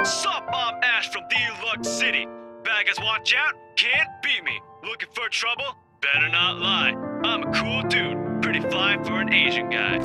Sup, I'm Ash from Deluxe City. Baggers, watch out, can't beat me. Looking for trouble? Better not lie. I'm a cool dude, pretty fly for an Asian guy.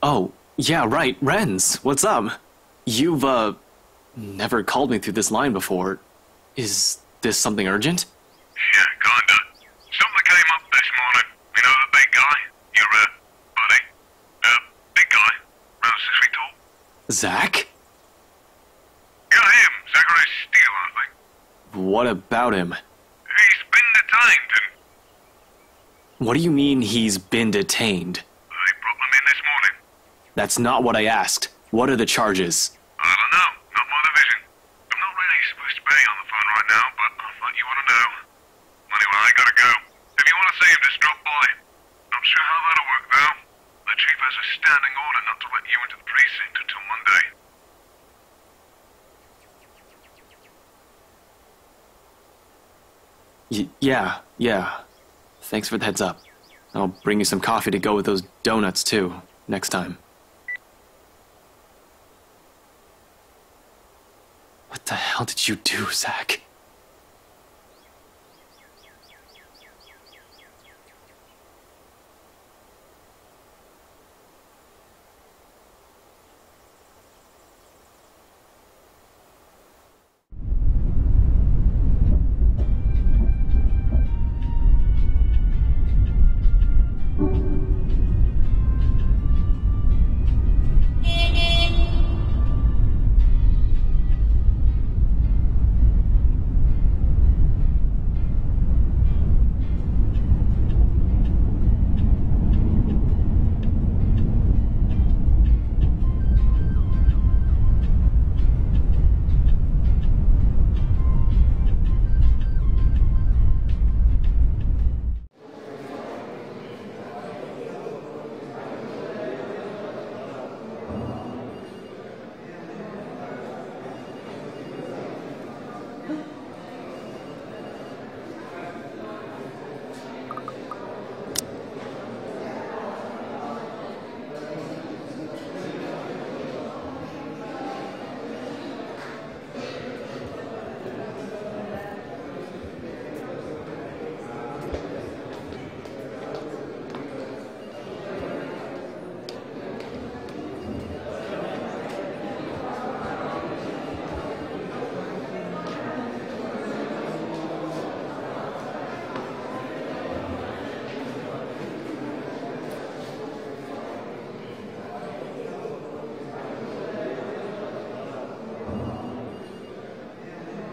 Oh, yeah, right, Renz, what's up? You've, never called me through this line before. Is this something urgent? Yeah, kinda. Something came up this morning. You know the big guy? Your, buddy? Big guy. Around 6 feet tall. Zach? Yeah, him. Zachary Steele, I think. What about him? He's been detained and... What do you mean he's been detained? They brought him in this morning. That's not what I asked. What are the charges? I don't know. Not my division. I'm not really supposed to be on the phone right now, but I thought you want to know. Anyway, I gotta go. If you want to see him, just drop by. Not sure how that'll work, though. The chief has a standing order not to let you into the precinct until Monday. Yeah. Thanks for the heads up. I'll bring you some coffee to go with those donuts, too, next time. What the hell did you do, Zach?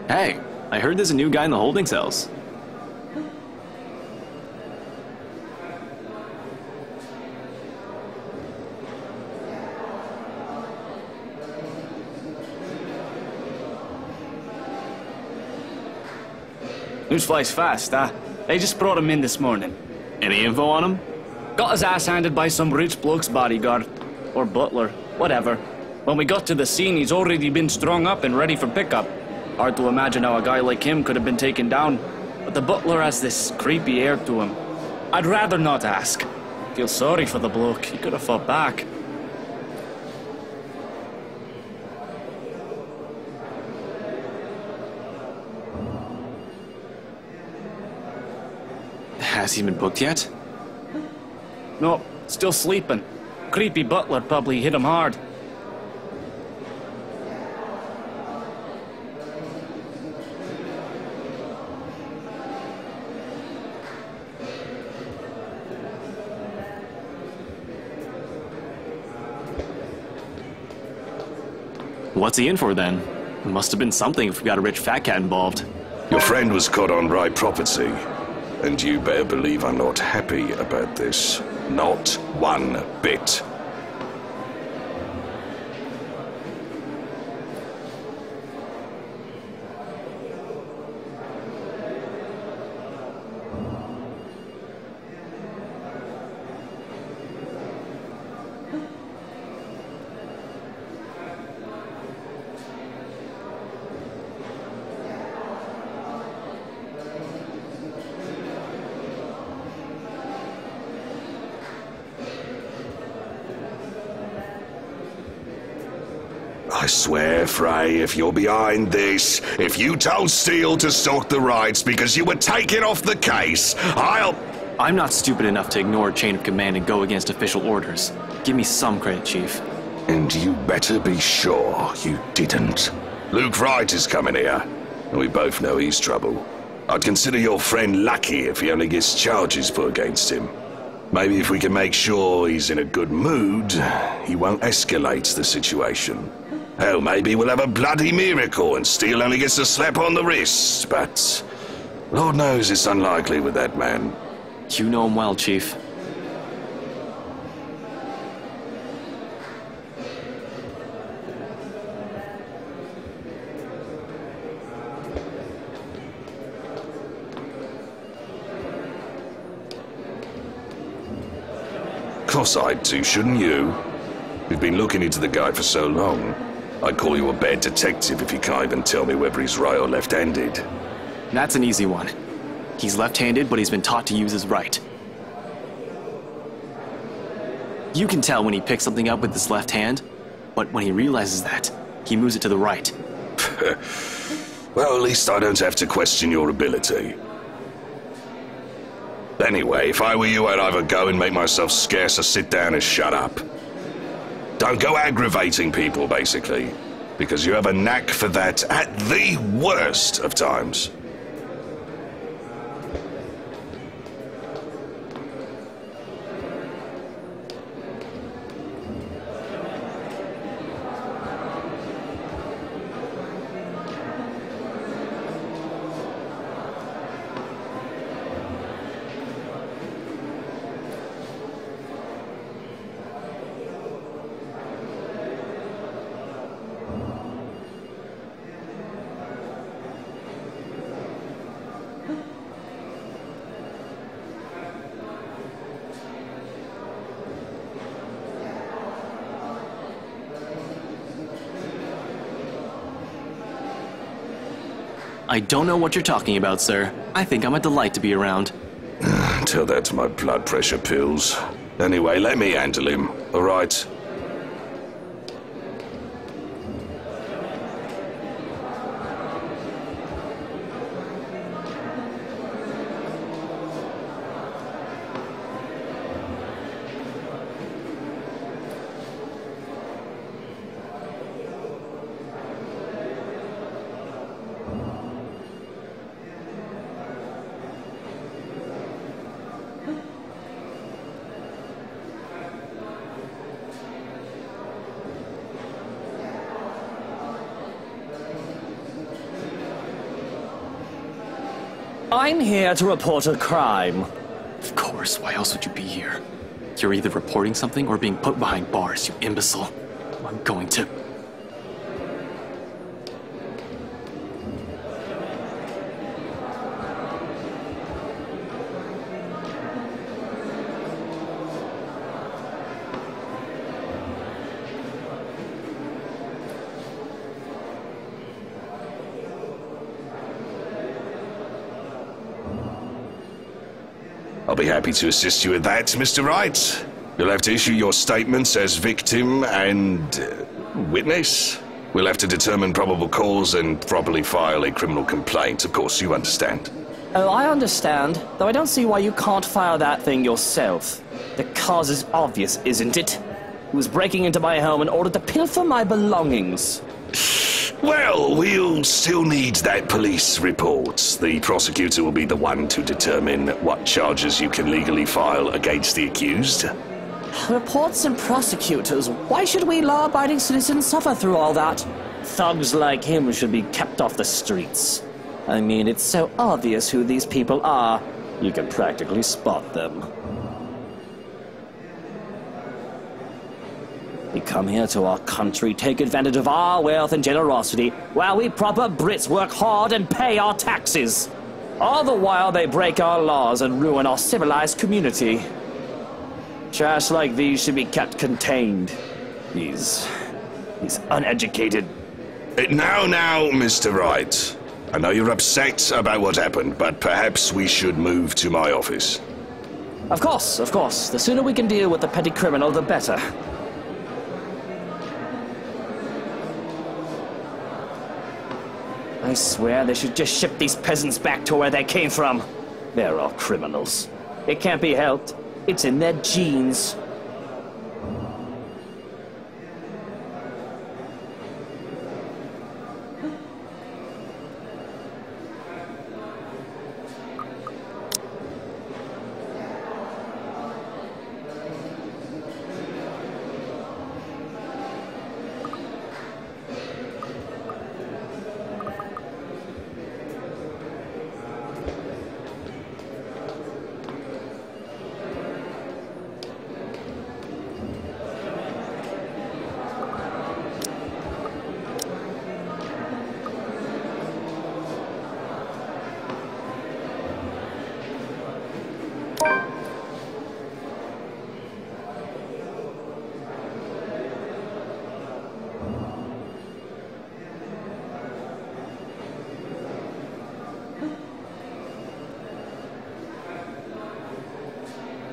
Hey, I heard there's a new guy in the holding cells. News flies fast, huh? They just brought him in this morning. Any info on him? Got his ass handed by some rich bloke's bodyguard. Or butler, whatever. When we got to the scene, he's already been strung up and ready for pickup. Hard to imagine how a guy like him could have been taken down. But the butler has this creepy air to him. I'd rather not ask. Feel sorry for the bloke. He could have fought back. Has he been booked yet? No, still sleeping. Creepy butler probably hit him hard. What's he in for then? Must have been something if we got a rich fat cat involved. Your friend was caught on right property, and you better believe I'm not happy about this. Not one bit. I swear, Frey, if you're behind this, if you told Steele to sort the rights because you were taken off the case, I'm not stupid enough to ignore chain of command and go against official orders. Give me some credit, Chief. And you better be sure you didn't. Luke Wright is coming here, and we both know he's trouble. I'd consider your friend lucky if he only gets charges put against him. Maybe if we can make sure he's in a good mood, he won't escalate the situation. Hell, maybe we'll have a bloody miracle and Steele only gets a slap on the wrist, but Lord knows it's unlikely with that man. You know him well, Chief. Of course I'd too, shouldn't you? We've been looking into the guy for so long. I'd call you a bad detective if you can't even tell me whether he's right or left-handed. That's an easy one. He's left-handed, but he's been taught to use his right. You can tell when he picks something up with his left hand, but when he realizes that, he moves it to the right. Well, at least I don't have to question your ability. Anyway, if I were you, I'd either go and make myself scarce or sit down and shut up. Don't go aggravating people, basically, because you have a knack for that at the worst of times. I don't know what you're talking about, sir. I think I'm a delight to be around. Tell that to my blood pressure pills. Anyway, let me handle him, all right? I'm here to report a crime. Of course, why else would you be here? You're either reporting something or being put behind bars, you imbecile. I'm going to... I'll be happy to assist you with that, Mr. Wright. You'll have to issue your statements as victim and witness. We'll have to determine probable cause and properly file a criminal complaint. Of course, you understand. Oh, I understand, though I don't see why you can't file that thing yourself. The cause is obvious, isn't it? He was breaking into my home in order to pilfer my belongings. Well, we'll still need that police report. The prosecutor will be the one to determine what charges you can legally file against the accused. Reports and prosecutors. Why should we law-abiding citizens suffer through all that? Thugs like him should be kept off the streets. I mean, it's so obvious who these people are. You can practically spot them. We come here to our country, take advantage of our wealth and generosity, while we proper Brits work hard and pay our taxes. All the while they break our laws and ruin our civilized community. Trash like these should be kept contained. These uneducated... Now, Mr. Wright. I know you're upset about what happened, but perhaps we should move to my office. Of course. The sooner we can deal with the petty criminal, the better. I swear they should just ship these peasants back to where they came from. They're all criminals. It can't be helped. It's in their genes.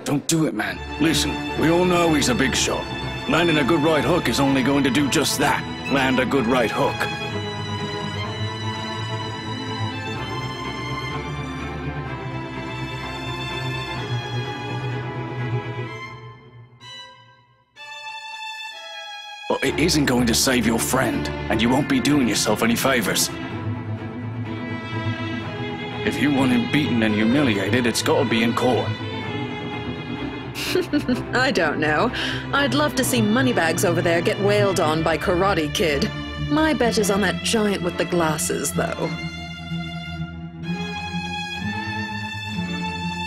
Don't do it, man. Listen, we all know he's a big shot. Landing a good right hook is only going to do just that. Land a good right hook. But it isn't going to save your friend, and you won't be doing yourself any favors. If you want him beaten and humiliated, it's got to be in court. I don't know. I'd love to see Moneybags over there get wailed on by Karate Kid. My bet is on that giant with the glasses, though.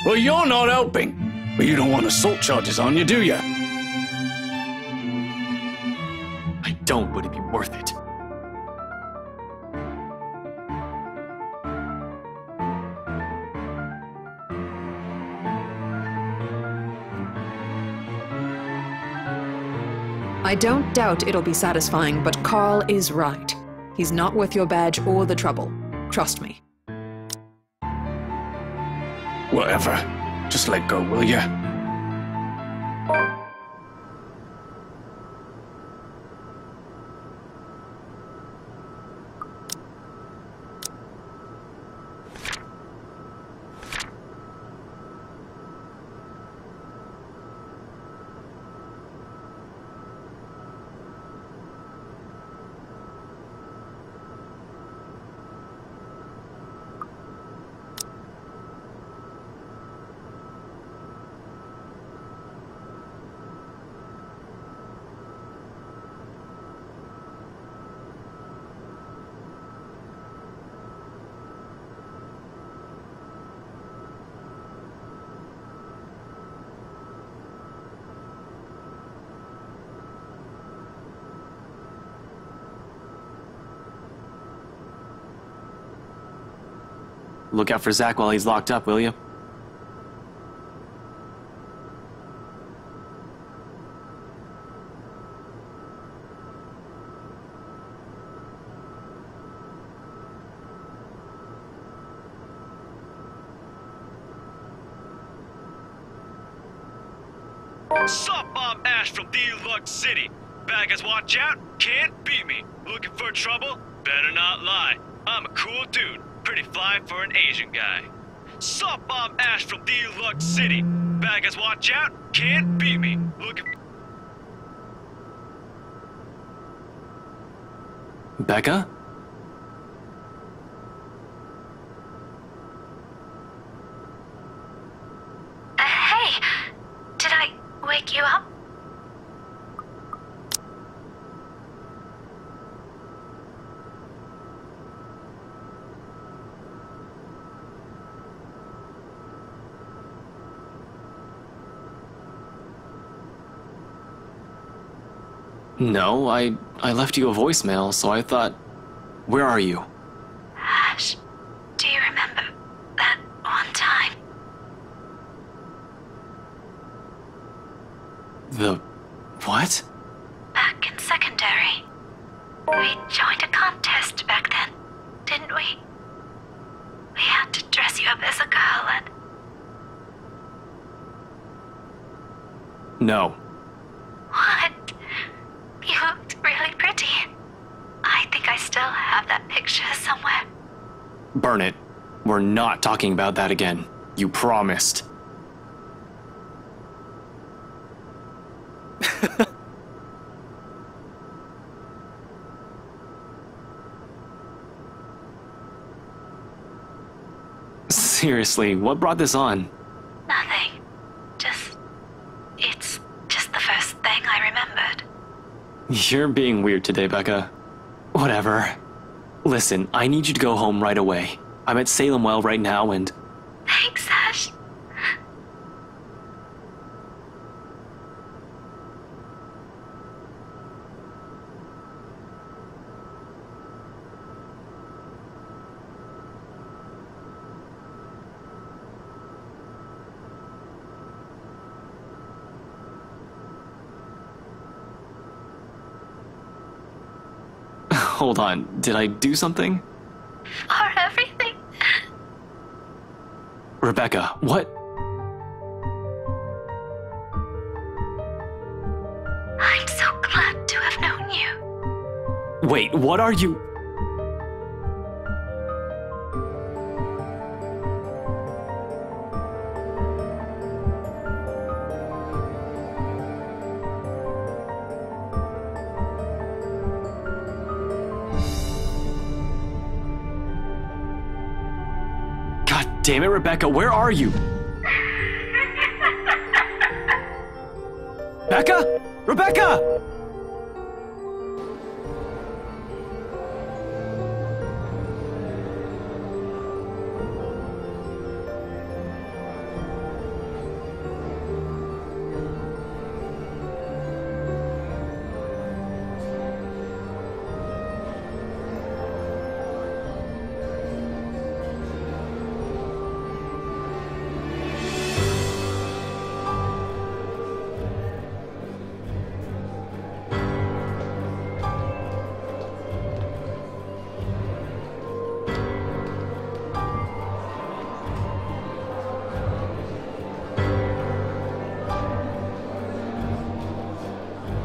Well, you're not helping. But you don't want assault charges on you, do you? I don't, would it be worth it? I don't doubt it'll be satisfying, but Carl is right. He's not worth your badge or the trouble. Trust me. Whatever. Just let go, will ya? Look out for Zach while he's locked up, will you? Sup, I'm Ash from Deluxe City. Bad guys watch out, can't beat me. Looking for trouble? Better not lie. I'm a cool dude, pretty fly for an Asian guy. Sup, I'm Ash from Deluxe City. Bad guys watch out, can't beat me. Looking... Becca? Hey, did I wake you up? No, I left you a voicemail, so I thought... Where are you? Ash, do you remember that one time? The... what? Back in secondary. We joined a contest back then, didn't we? We had to dress you up as a girl and... No. What? You looked really pretty. I think I still have that picture somewhere. Burn it. We're not talking about that again. You promised. Seriously, what brought this on? Nothing. It's just the first thing I remembered. You're being weird today, Becca. Whatever. Listen, I need you to go home right away. I'm at Salem Well right now and... Thanks, Ash. Hold on, did I do something? For everything. Rebecca, what? I'm so glad to have known you. Wait, what are you... Damn it, Rebecca, where are you? Becca? Rebecca!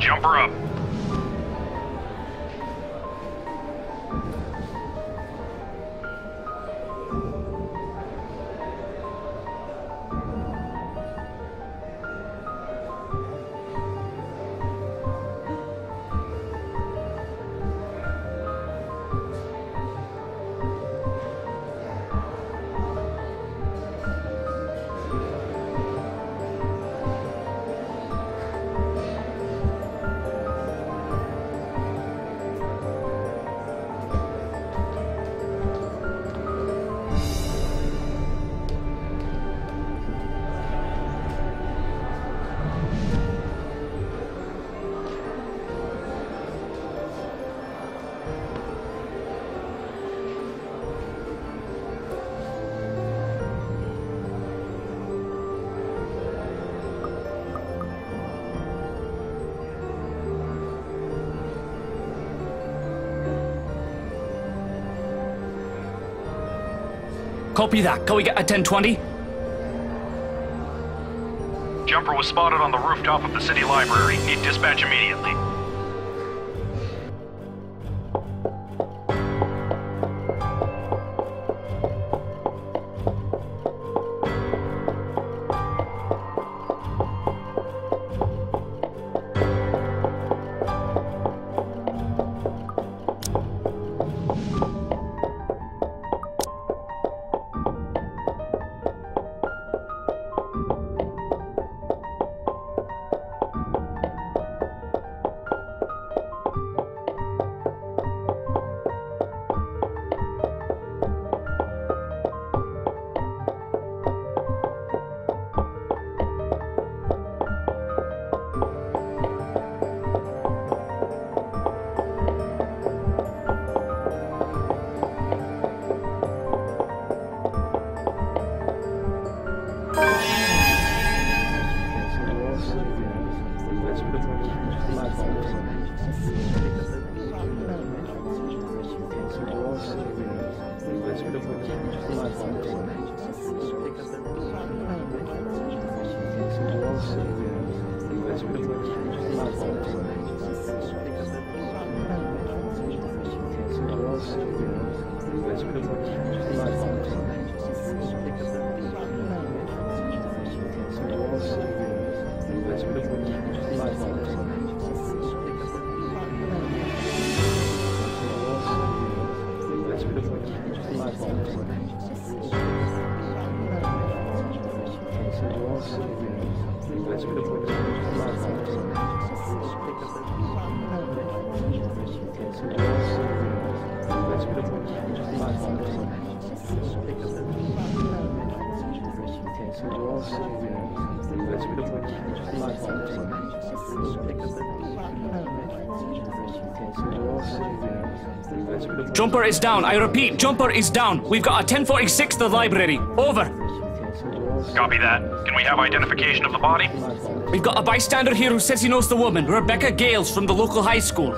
Jump her up. Copy that. Can we get a 1020? Jumper was spotted on the rooftop of the city library. Need dispatch immediately. Jumper is down. I repeat, Jumper is down. We've got a 1046 to the library. Over. Copy that. Can we have identification of the body? We've got a bystander here who says he knows the woman, Rebecca Gales, from the local high school.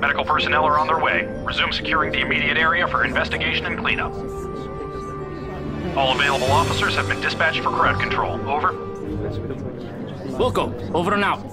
Medical personnel are on their way. Resume securing the immediate area for investigation and cleanup. All available officers have been dispatched for crowd control. Over. Wilco, over and out.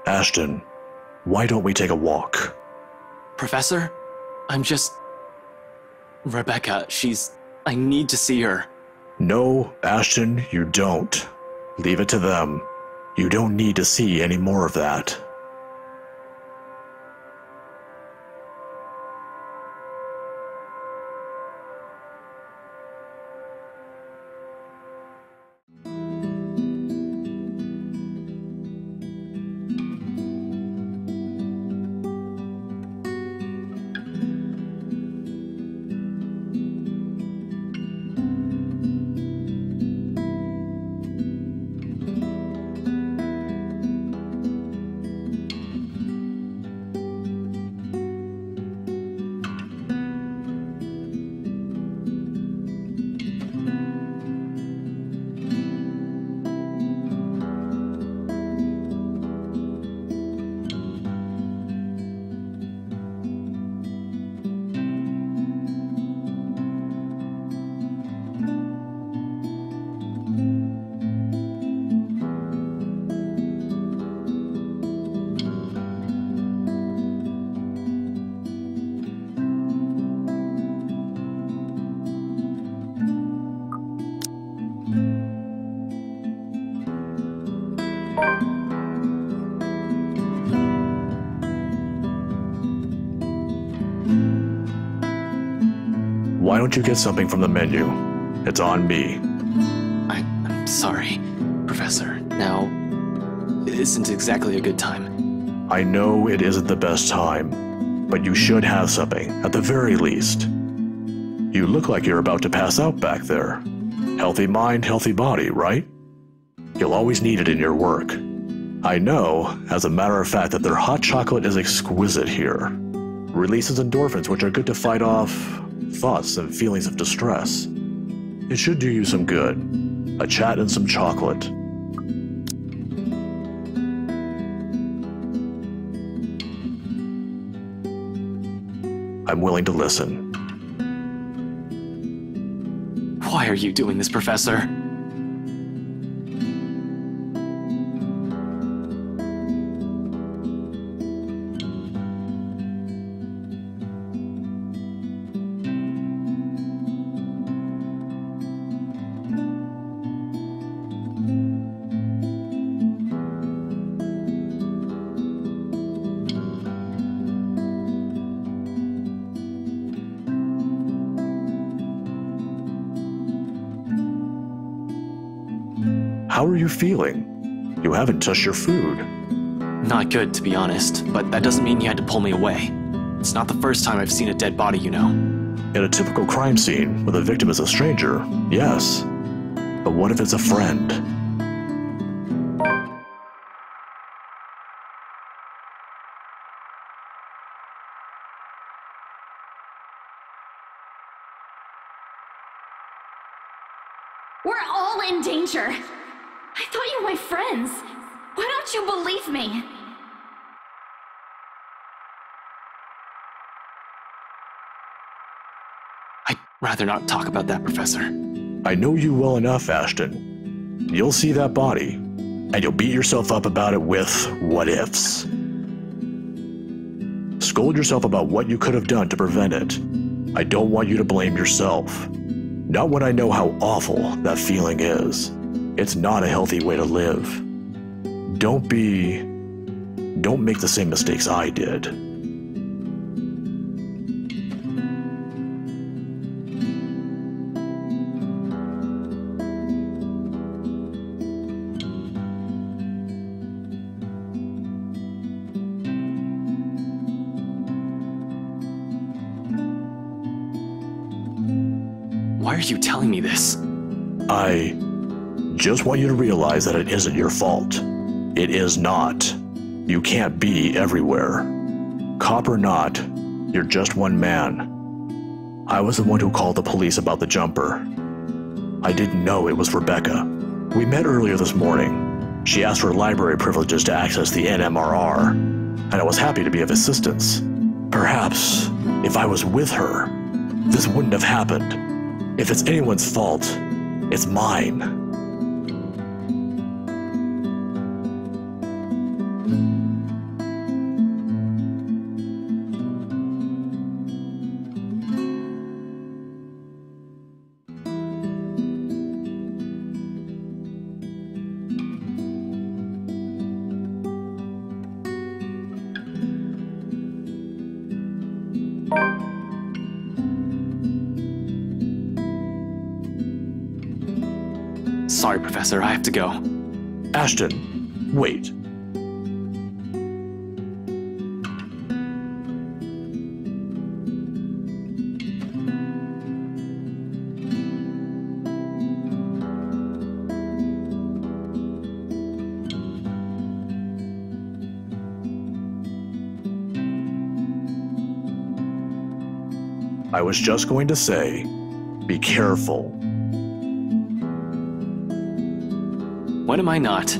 Ashton, why don't we take a walk? Professor? Rebecca, I need to see her. No, Ashton, you don't. Leave it to them. You don't need to see any more of that. Why don't you get something from the menu? It's on me. I'm sorry, Professor. Now, it isn't exactly a good time. I know it isn't the best time, but you should have something, at the very least. You look like you're about to pass out back there. Healthy mind, healthy body, right? You'll always need it in your work. I know, as a matter of fact, that their hot chocolate is exquisite here. Releases endorphins, which are good to fight off thoughts and feelings of distress. It should do you some good. A chat and some chocolate. I'm willing to listen. Why are you doing this, Professor? How are you feeling? You haven't touched your food. Not good, to be honest, but that doesn't mean you had to pull me away. It's not the first time I've seen a dead body, you know. In a typical crime scene, where the victim is a stranger, yes. But what if it's a friend? We're all in danger. I thought you were my friends. Why don't you believe me? I'd rather not talk about that, Professor. I know you well enough, Ashton. You'll see that body, and you'll beat yourself up about it with what-ifs. Scold yourself about what you could have done to prevent it. I don't want you to blame yourself. Not when I know how awful that feeling is. It's not a healthy way to live. Don't make the same mistakes I did. Why are you telling me this? I just want you to realize that it isn't your fault. It is not. You can't be everywhere. Cop or not, you're just one man. I was the one who called the police about the jumper. I didn't know it was Rebecca. We met earlier this morning. She asked for library privileges to access the NMRR, and I was happy to be of assistance. Perhaps, if I was with her, this wouldn't have happened. If it's anyone's fault, it's mine. Sorry, Professor, I have to go. Ashton, wait. I was just going to say, be careful. When am I not?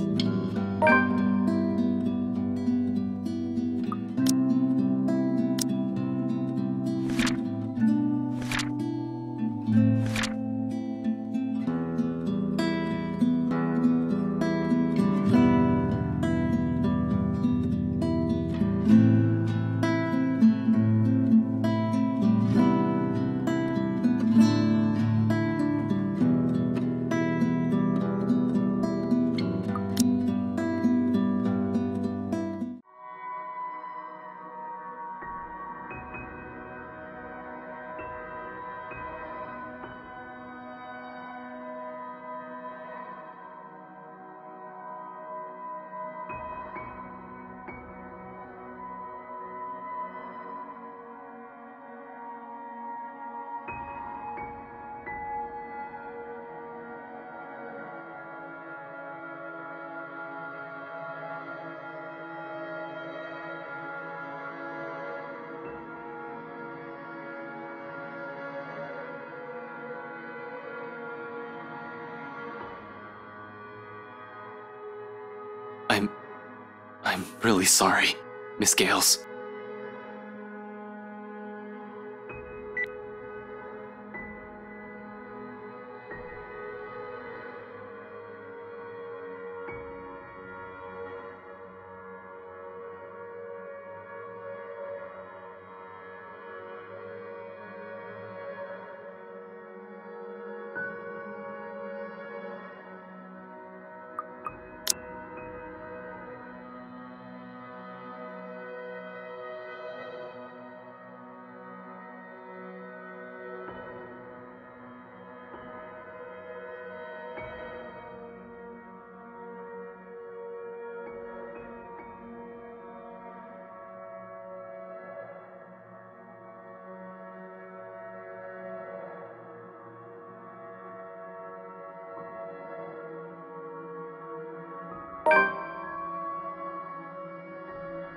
I'm really sorry, Miss Gales.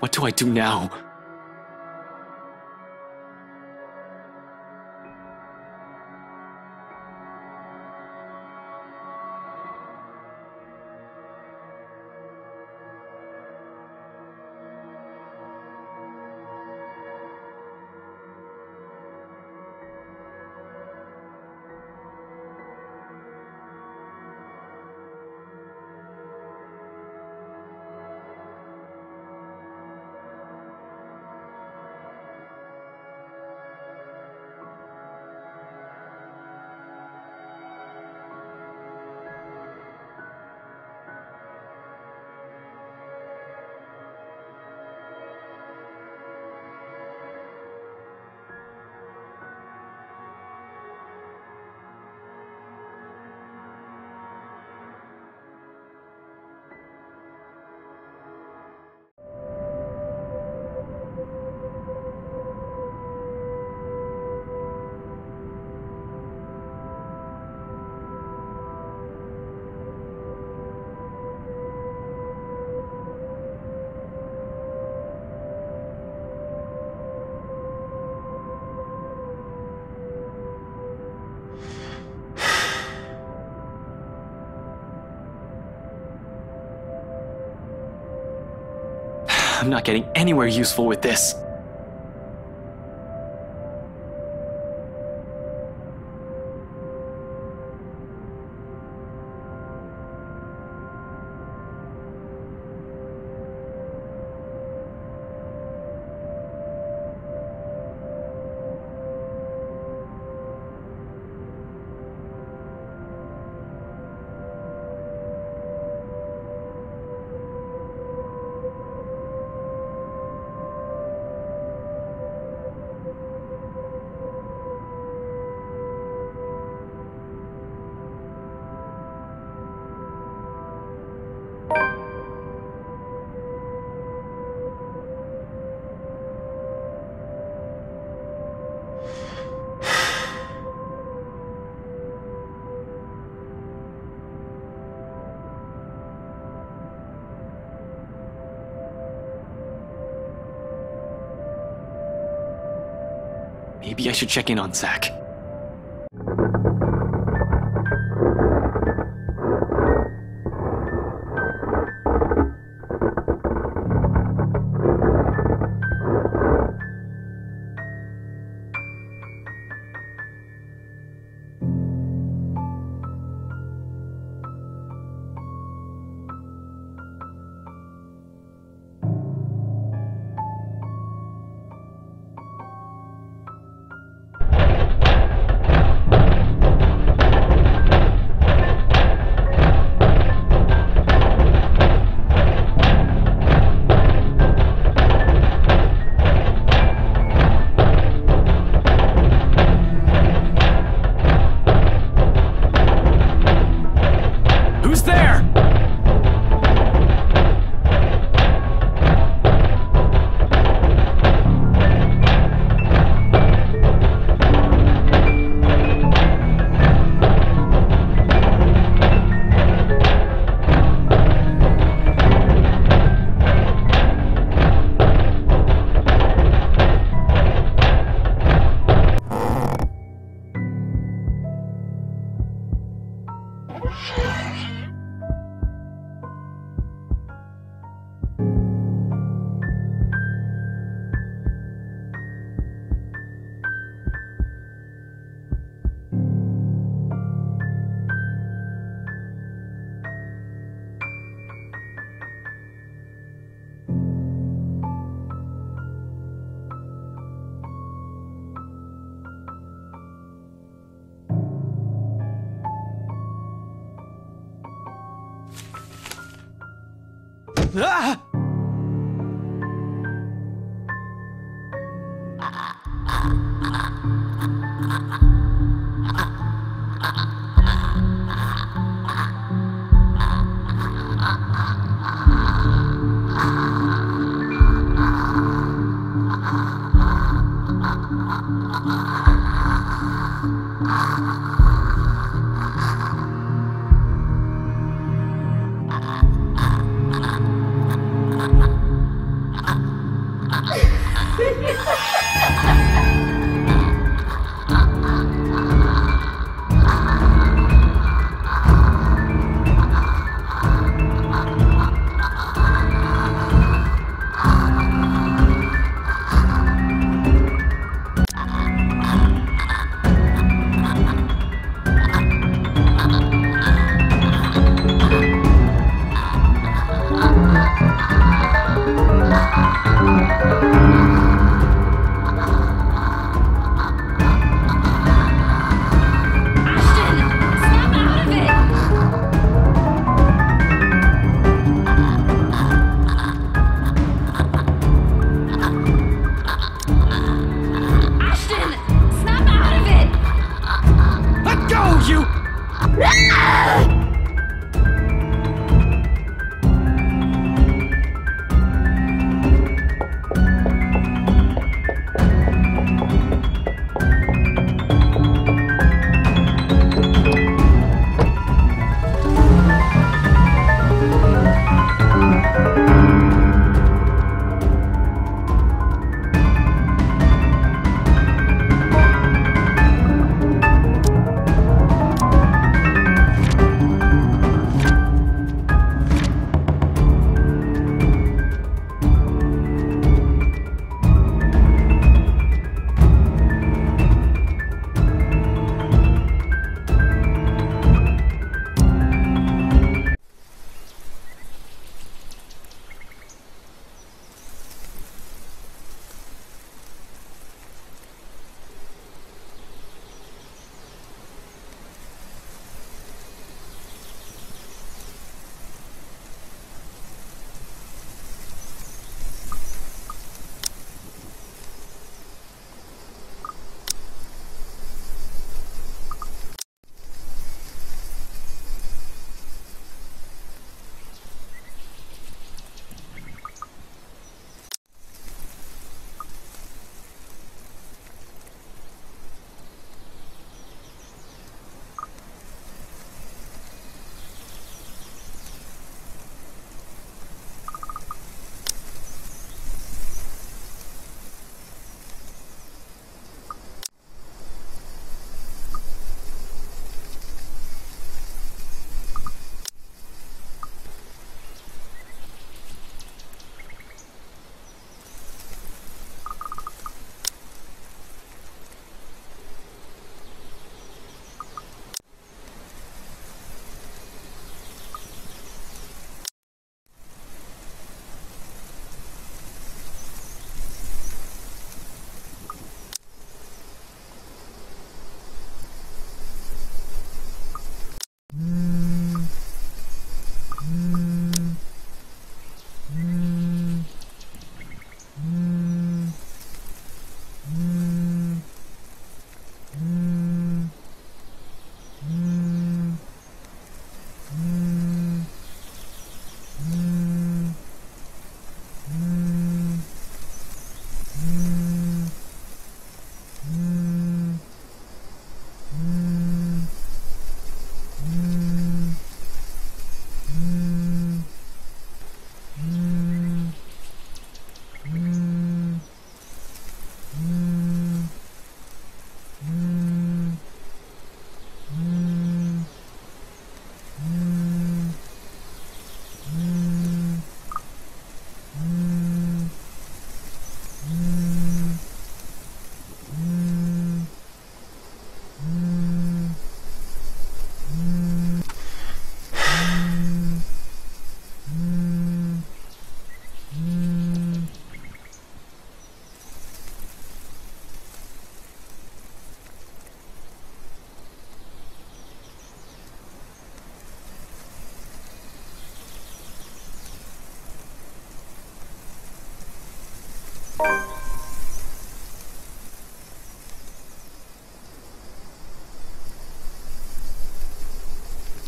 What do I do now? I'm not getting anywhere useful with this. Maybe I should check in on Zach. Ah!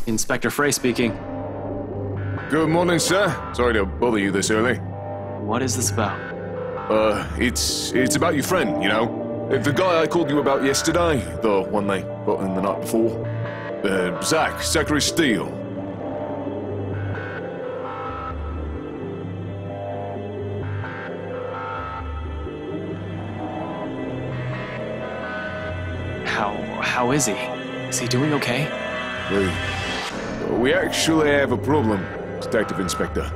Inspector Frey speaking. Good morning, sir. Sorry to bother you this early. What is this about? It's about your friend, you know? The guy I called you about yesterday, the one they got in the night before. Zachary Steele. How is he? Is he doing okay? We actually have a problem, Detective Inspector.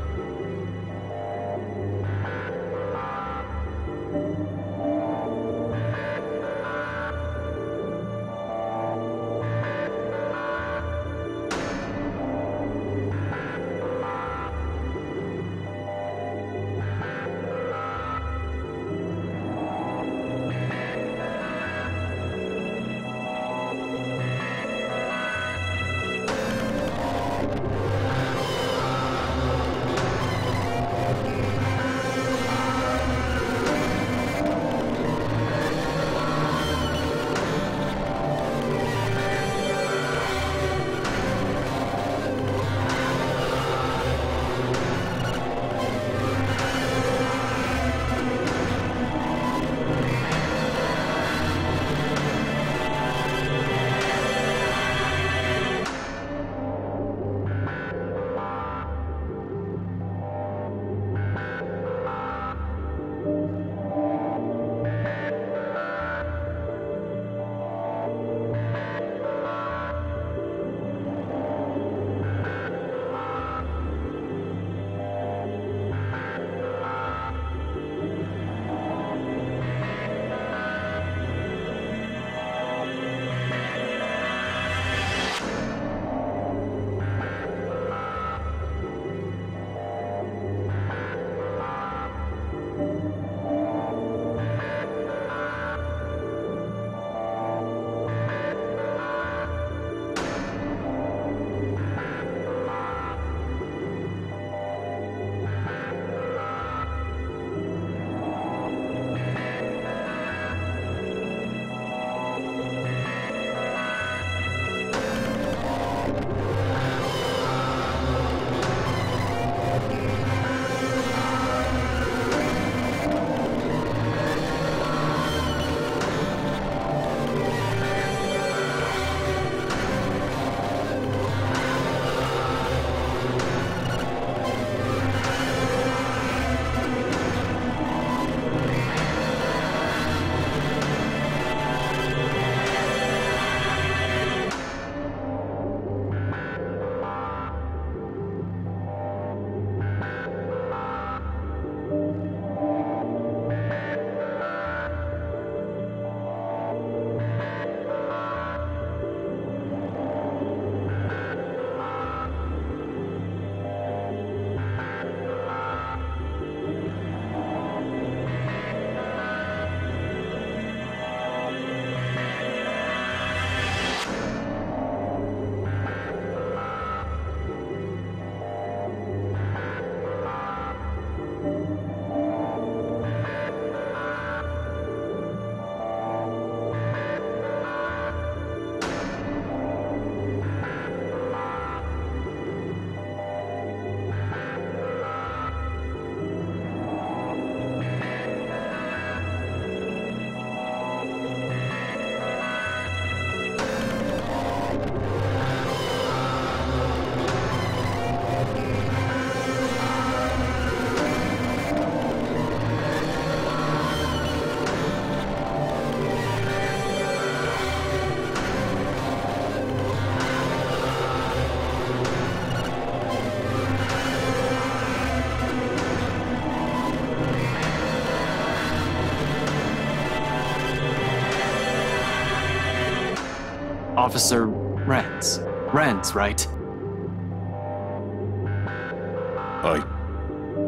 Officer Renz. Renz, right?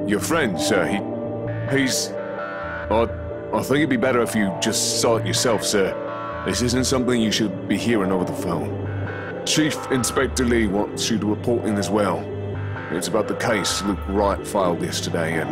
Your friend, sir, he's... I think it'd be better if you just saw it yourself, sir. This isn't something you should be hearing over the phone. Chief Inspector Lee wants you to report in as well. It's about the case Luke Wright filed yesterday, and...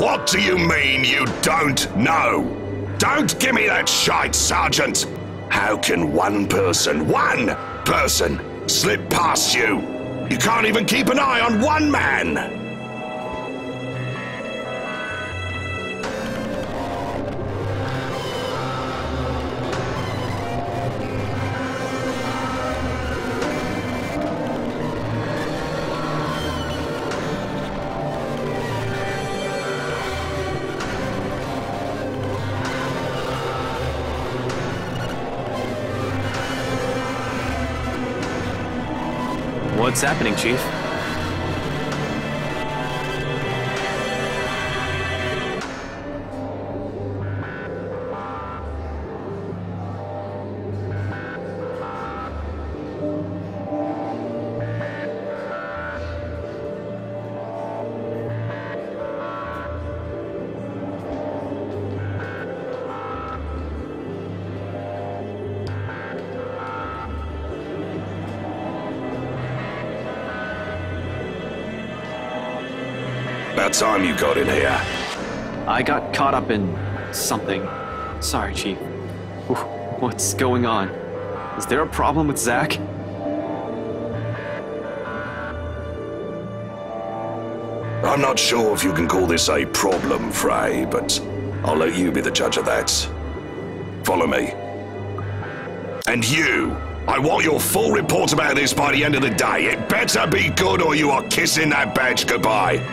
What do you mean you don't know? Don't give me that shite, Sergeant! How can one person, slip past you? You can't even keep an eye on one man! What's happening, Chief? About time you got in here. I got caught up in something. Sorry, Chief. What's going on? Is there a problem with Zach? I'm not sure if you can call this a problem, Frey, but I'll let you be the judge of that. Follow me. And you, I want your full report about this by the end of the day. It better be good or you are kissing that badge goodbye.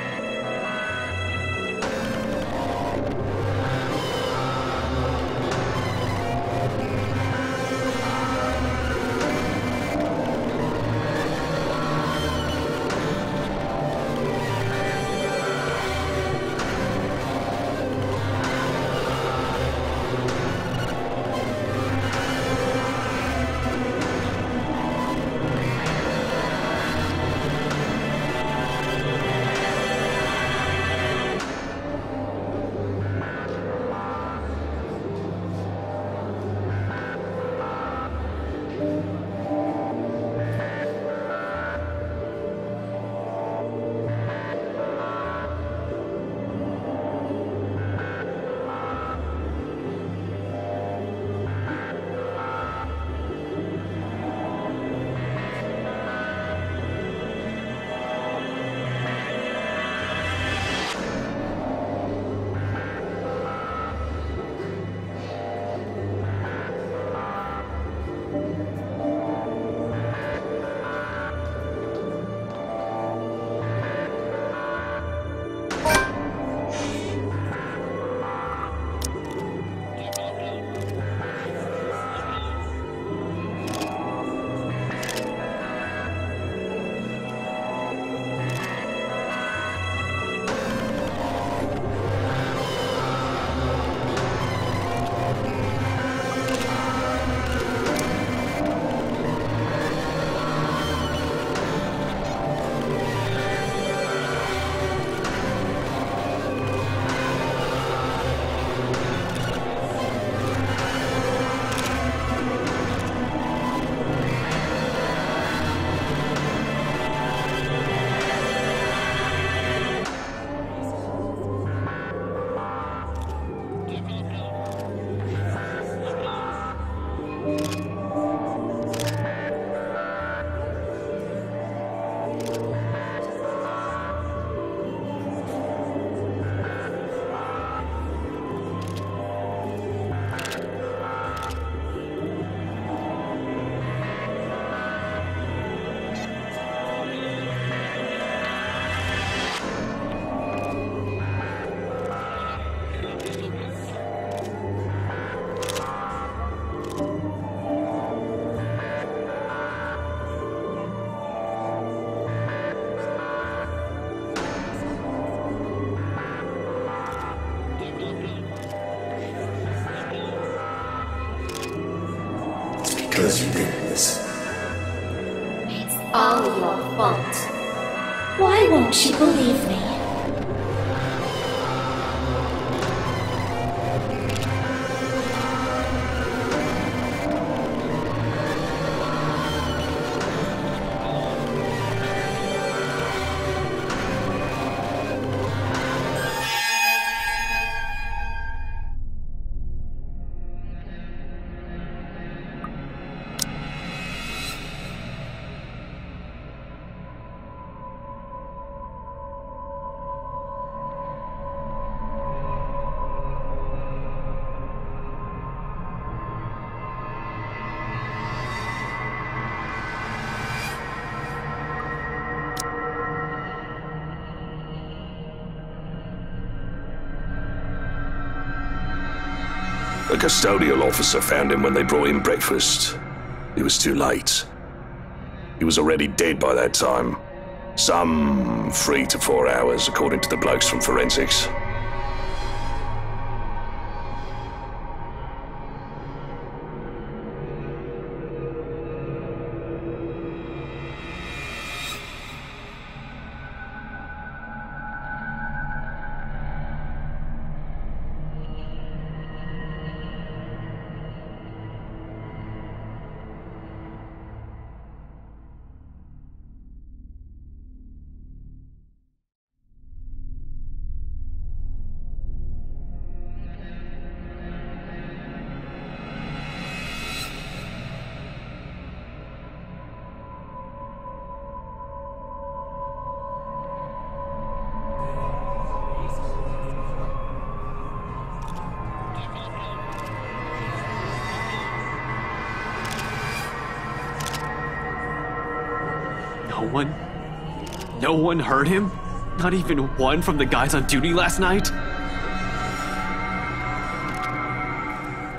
because you did this. It's all your fault. Why won't she believe me? A custodial officer found him when they brought in breakfast. It was too late. He was already dead by that time. Some 3 to 4 hours, according to the blokes from forensics. No one heard him? Not even one from the guys on duty last night?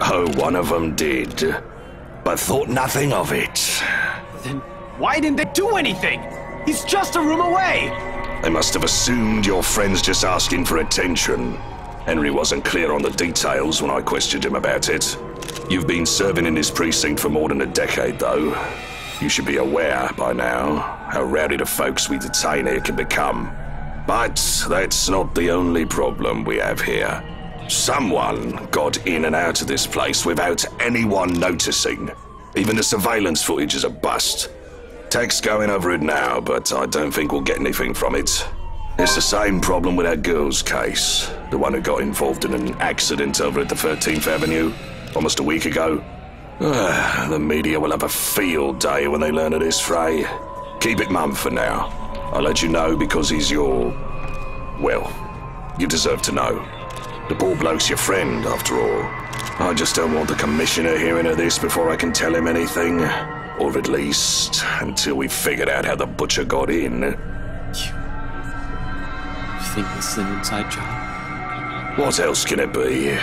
Oh, one of them did, but thought nothing of it. Then why didn't they do anything? He's just a room away! They must have assumed your friend's just asking for attention. Henry wasn't clear on the details when I questioned him about it. You've been serving in this precinct for more than a decade, though. You should be aware by now how rowdy the folks we detain here can become. But that's not the only problem we have here. Someone got in and out of this place without anyone noticing. Even the surveillance footage is a bust. Tech's going over it now, but I don't think we'll get anything from it. It's the same problem with that girl's case. The one who got involved in an accident over at the 13th Avenue almost a week ago. The media will have a field day when they learn of this, Frey. Keep it mum for now. I'll let you know because he's your... well, you deserve to know. The poor bloke's your friend, after all. I just don't want the Commissioner hearing of this before I can tell him anything. Or at least, until we've figured out how the butcher got in. You think this is an inside job? What else can it be?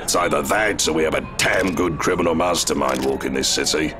It's either that or we have a damn good criminal mastermind walking this city.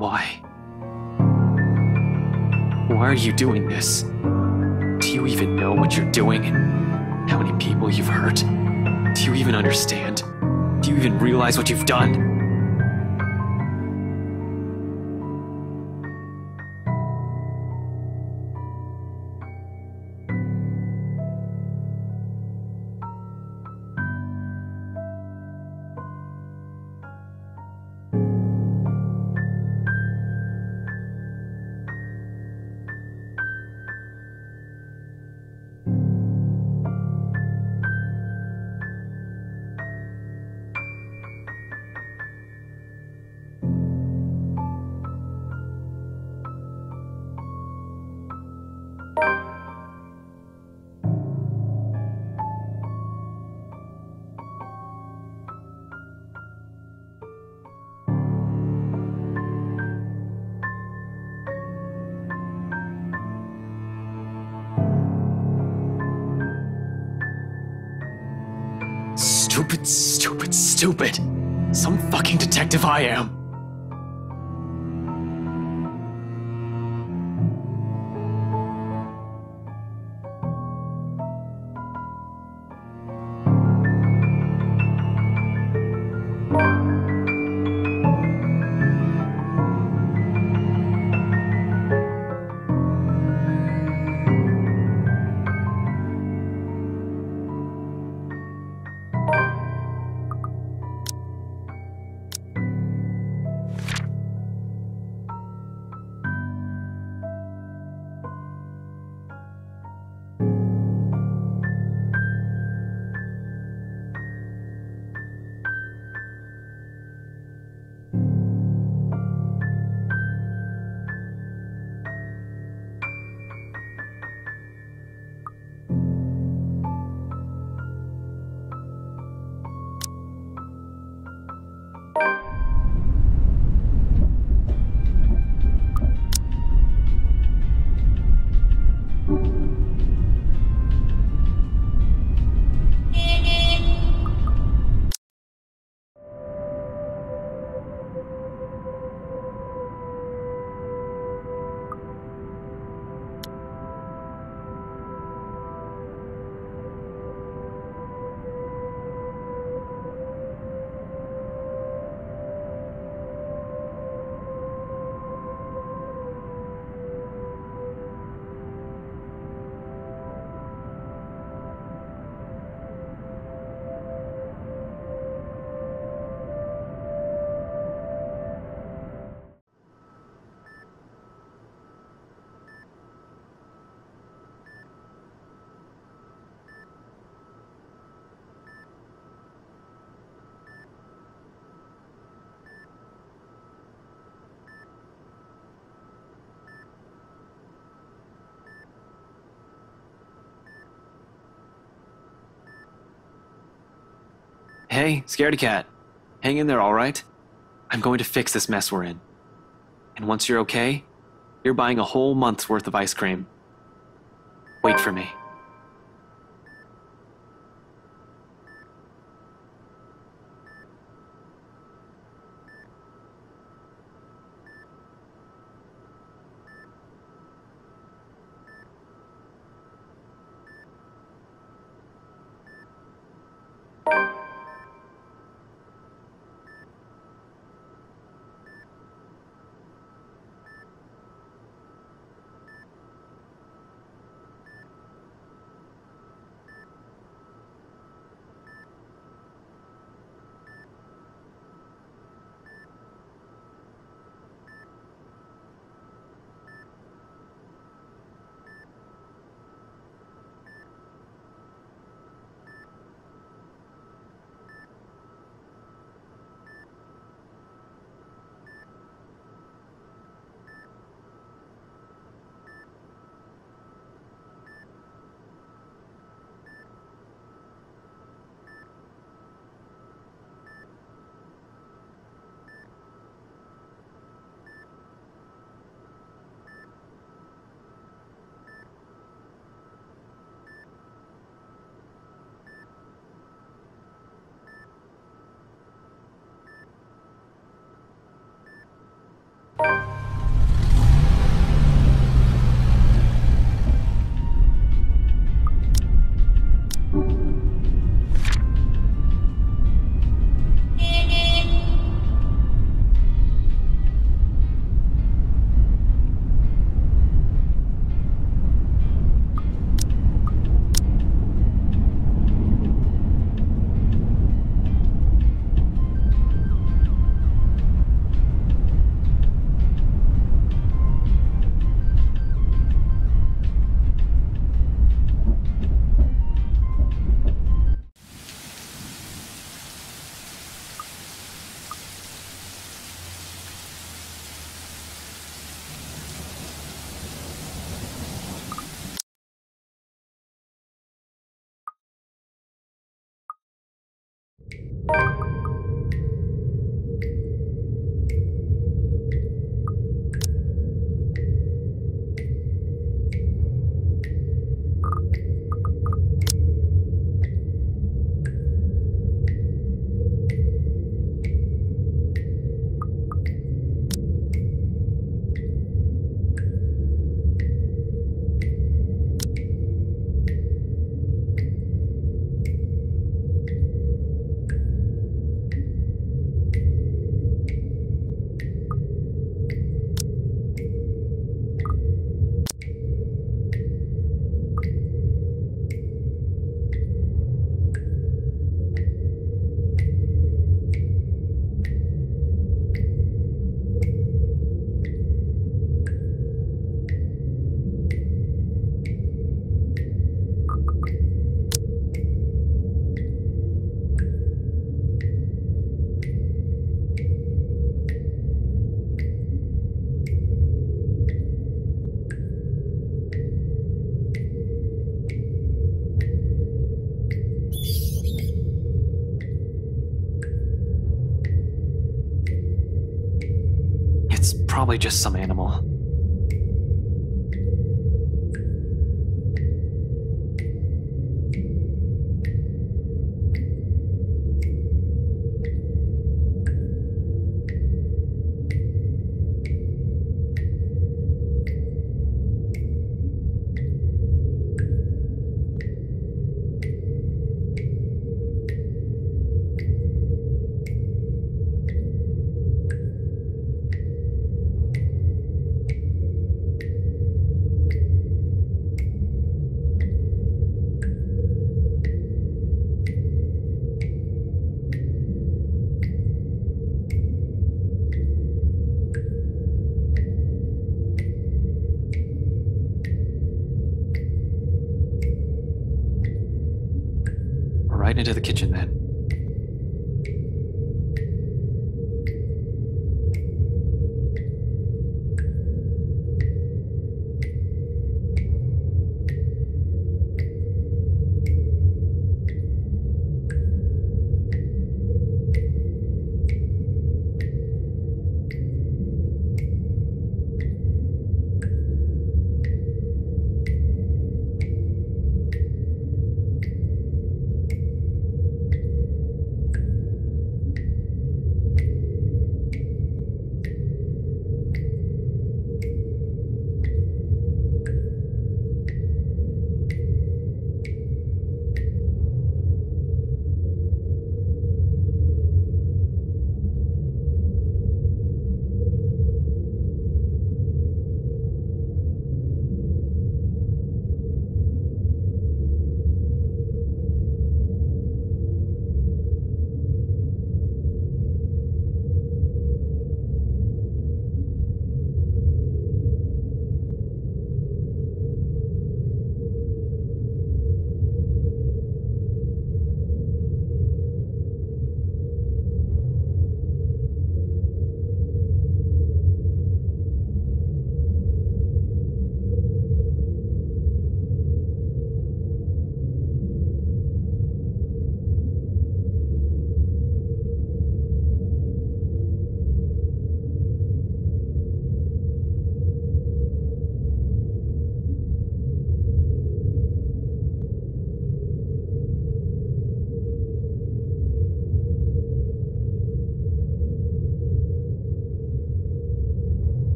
Why? Why are you doing this? Do you even know what you're doing and how many people you've hurt? Do you even understand? Do you even realize what you've done? Stupid, stupid, stupid. Some fucking detective I am. Hey, scaredy cat. Hang in there, alright? I'm going to fix this mess we're in. And once you're okay, you're buying a whole month's worth of ice cream. Wait for me. It's probably just some animal. Right into the kitchen then.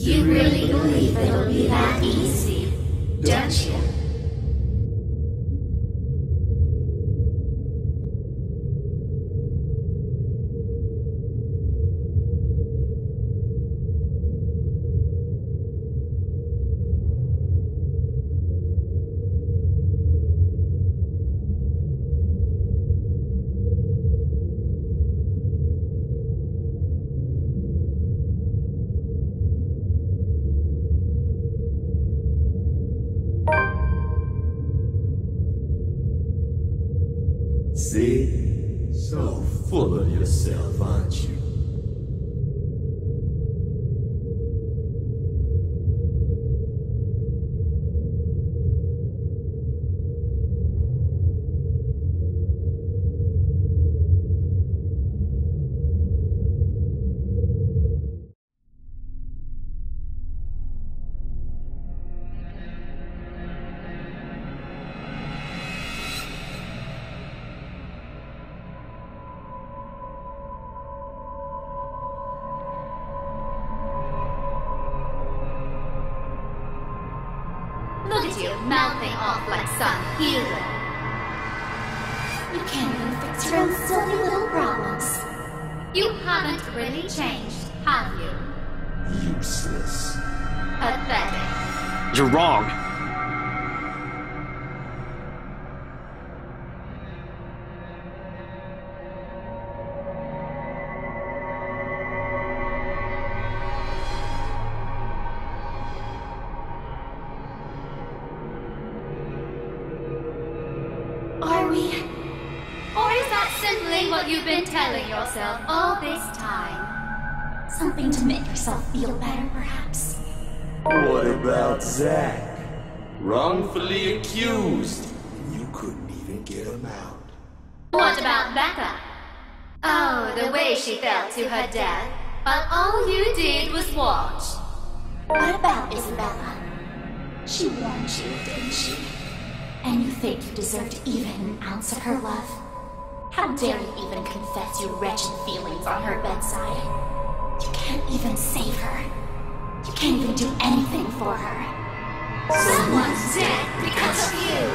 You really believe it'll be that easy, don't you? See? So full of yourself, aren't you? Look at you, mouthing off like some hero. You can't even fix your own silly little problems. You haven't really changed, have you? Useless. Pathetic. You're wrong. Are we? Or is that simply what you've been telling yourself all this time? Something to make yourself feel better, perhaps? What about Zack? Wrongfully accused. You couldn't even get him out. What about Becca? Oh, the way she fell to her death. But all you did was watch. What about Isabella? She warned you, didn't she? And you think you deserved even an ounce of her love? How dare you even confess your wretched feelings on her bedside? You can't even save her. You can't even do anything for her. Someone's dead because of you.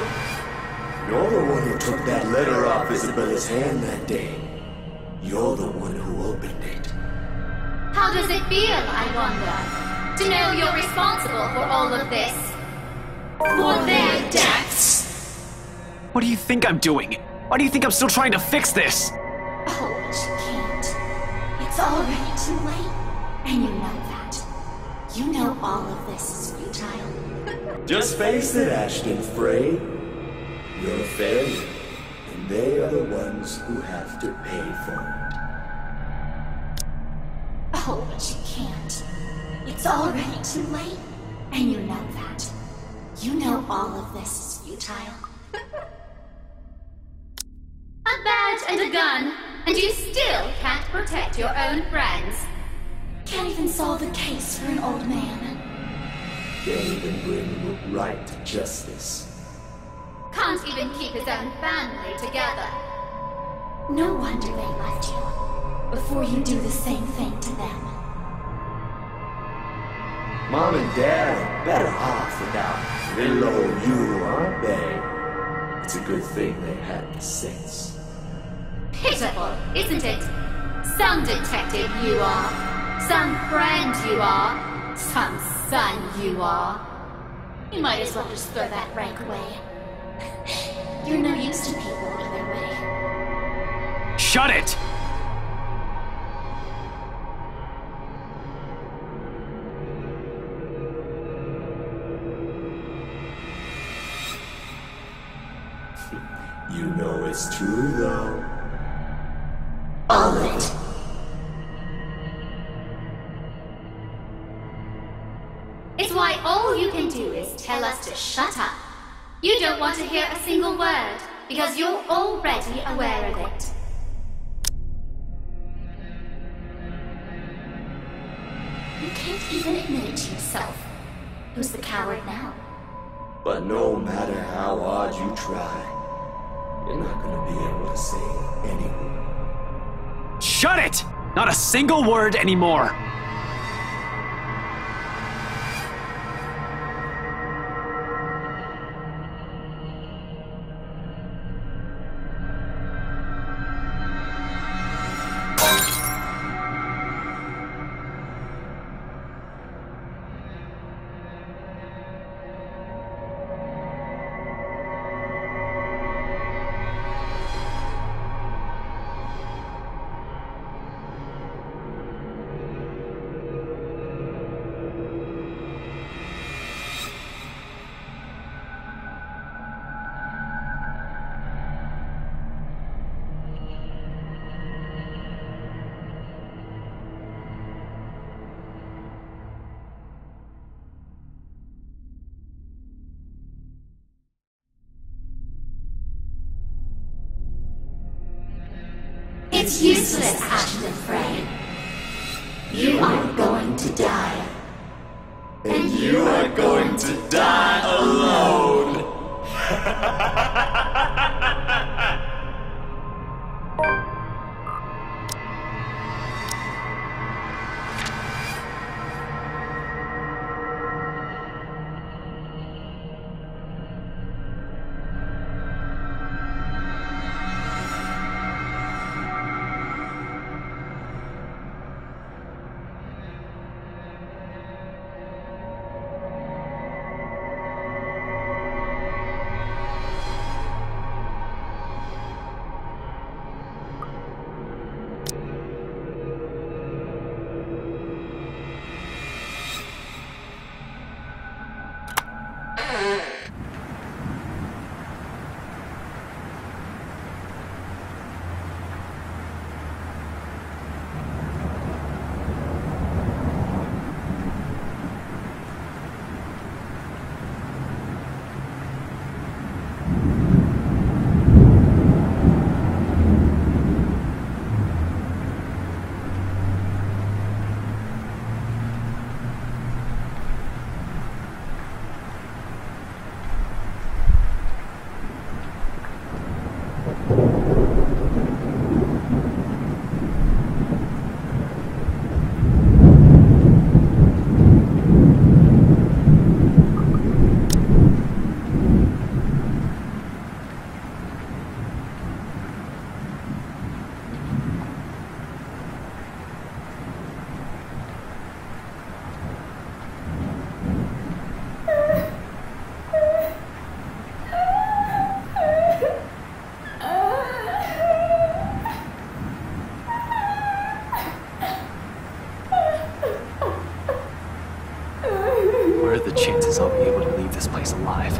You're the one who took that letter off Isabella's hand that day. You're the one who opened it. How does it feel, I wonder, to know you're responsible for all of this? For their deaths? What do you think I'm doing? Why do you think I'm still trying to fix this? Oh, but you can't. It's already too late. And you know that. You know all of this is futile. Just face it, Ashton Frey. You're a failure, and they are the ones who have to pay for it. Oh, but you can't. It's already too late. And you know that. You know all of this is futile. A badge and a gun, and you still can't protect your own friends. Can't even solve a case for an old man. Can't even bring Luke right to justice. Can't even keep his own family together. No wonder they left you, before you do the same thing to them. Mom and Dad are better off without little old you, aren't they? It's a good thing they had the sense. Pitiful, isn't it? Some detective you are. Some friend you are. Some son you are. You might as well just throw that rank away. You're no use to people either way. Shut it! You know it's true, though. All of it. It's why all you can do is tell us to shut up. You don't want to hear a single word, because you're already aware of it. You can't even admit it to yourself. Who's the coward now? But no matter how hard you try, you're not gonna be able to say any word. Shut it! Not a single word anymore! It's useless, Ashton Frey. You are going to die. And you are going to die alone! What are the chances I'll be able to leave this place alive?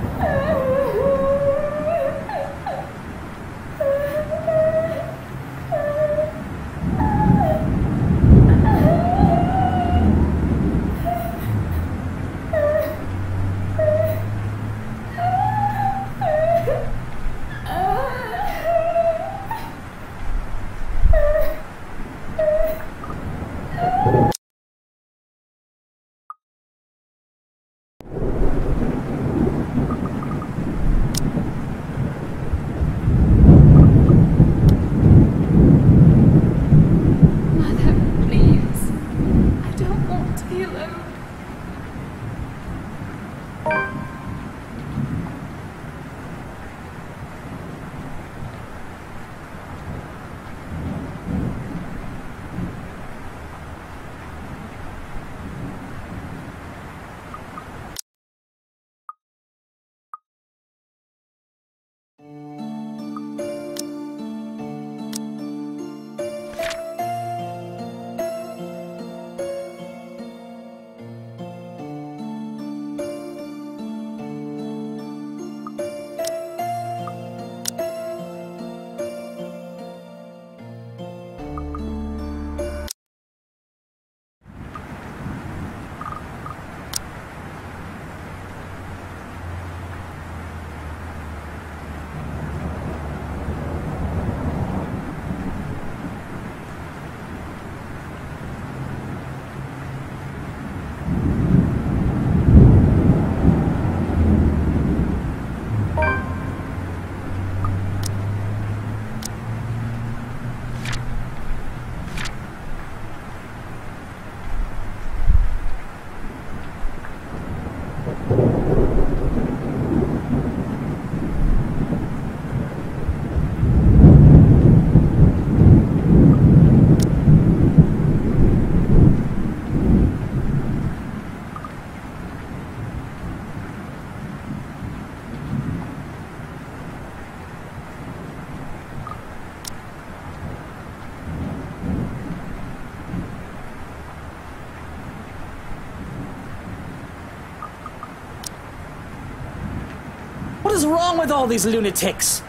What is wrong with all these lunatics?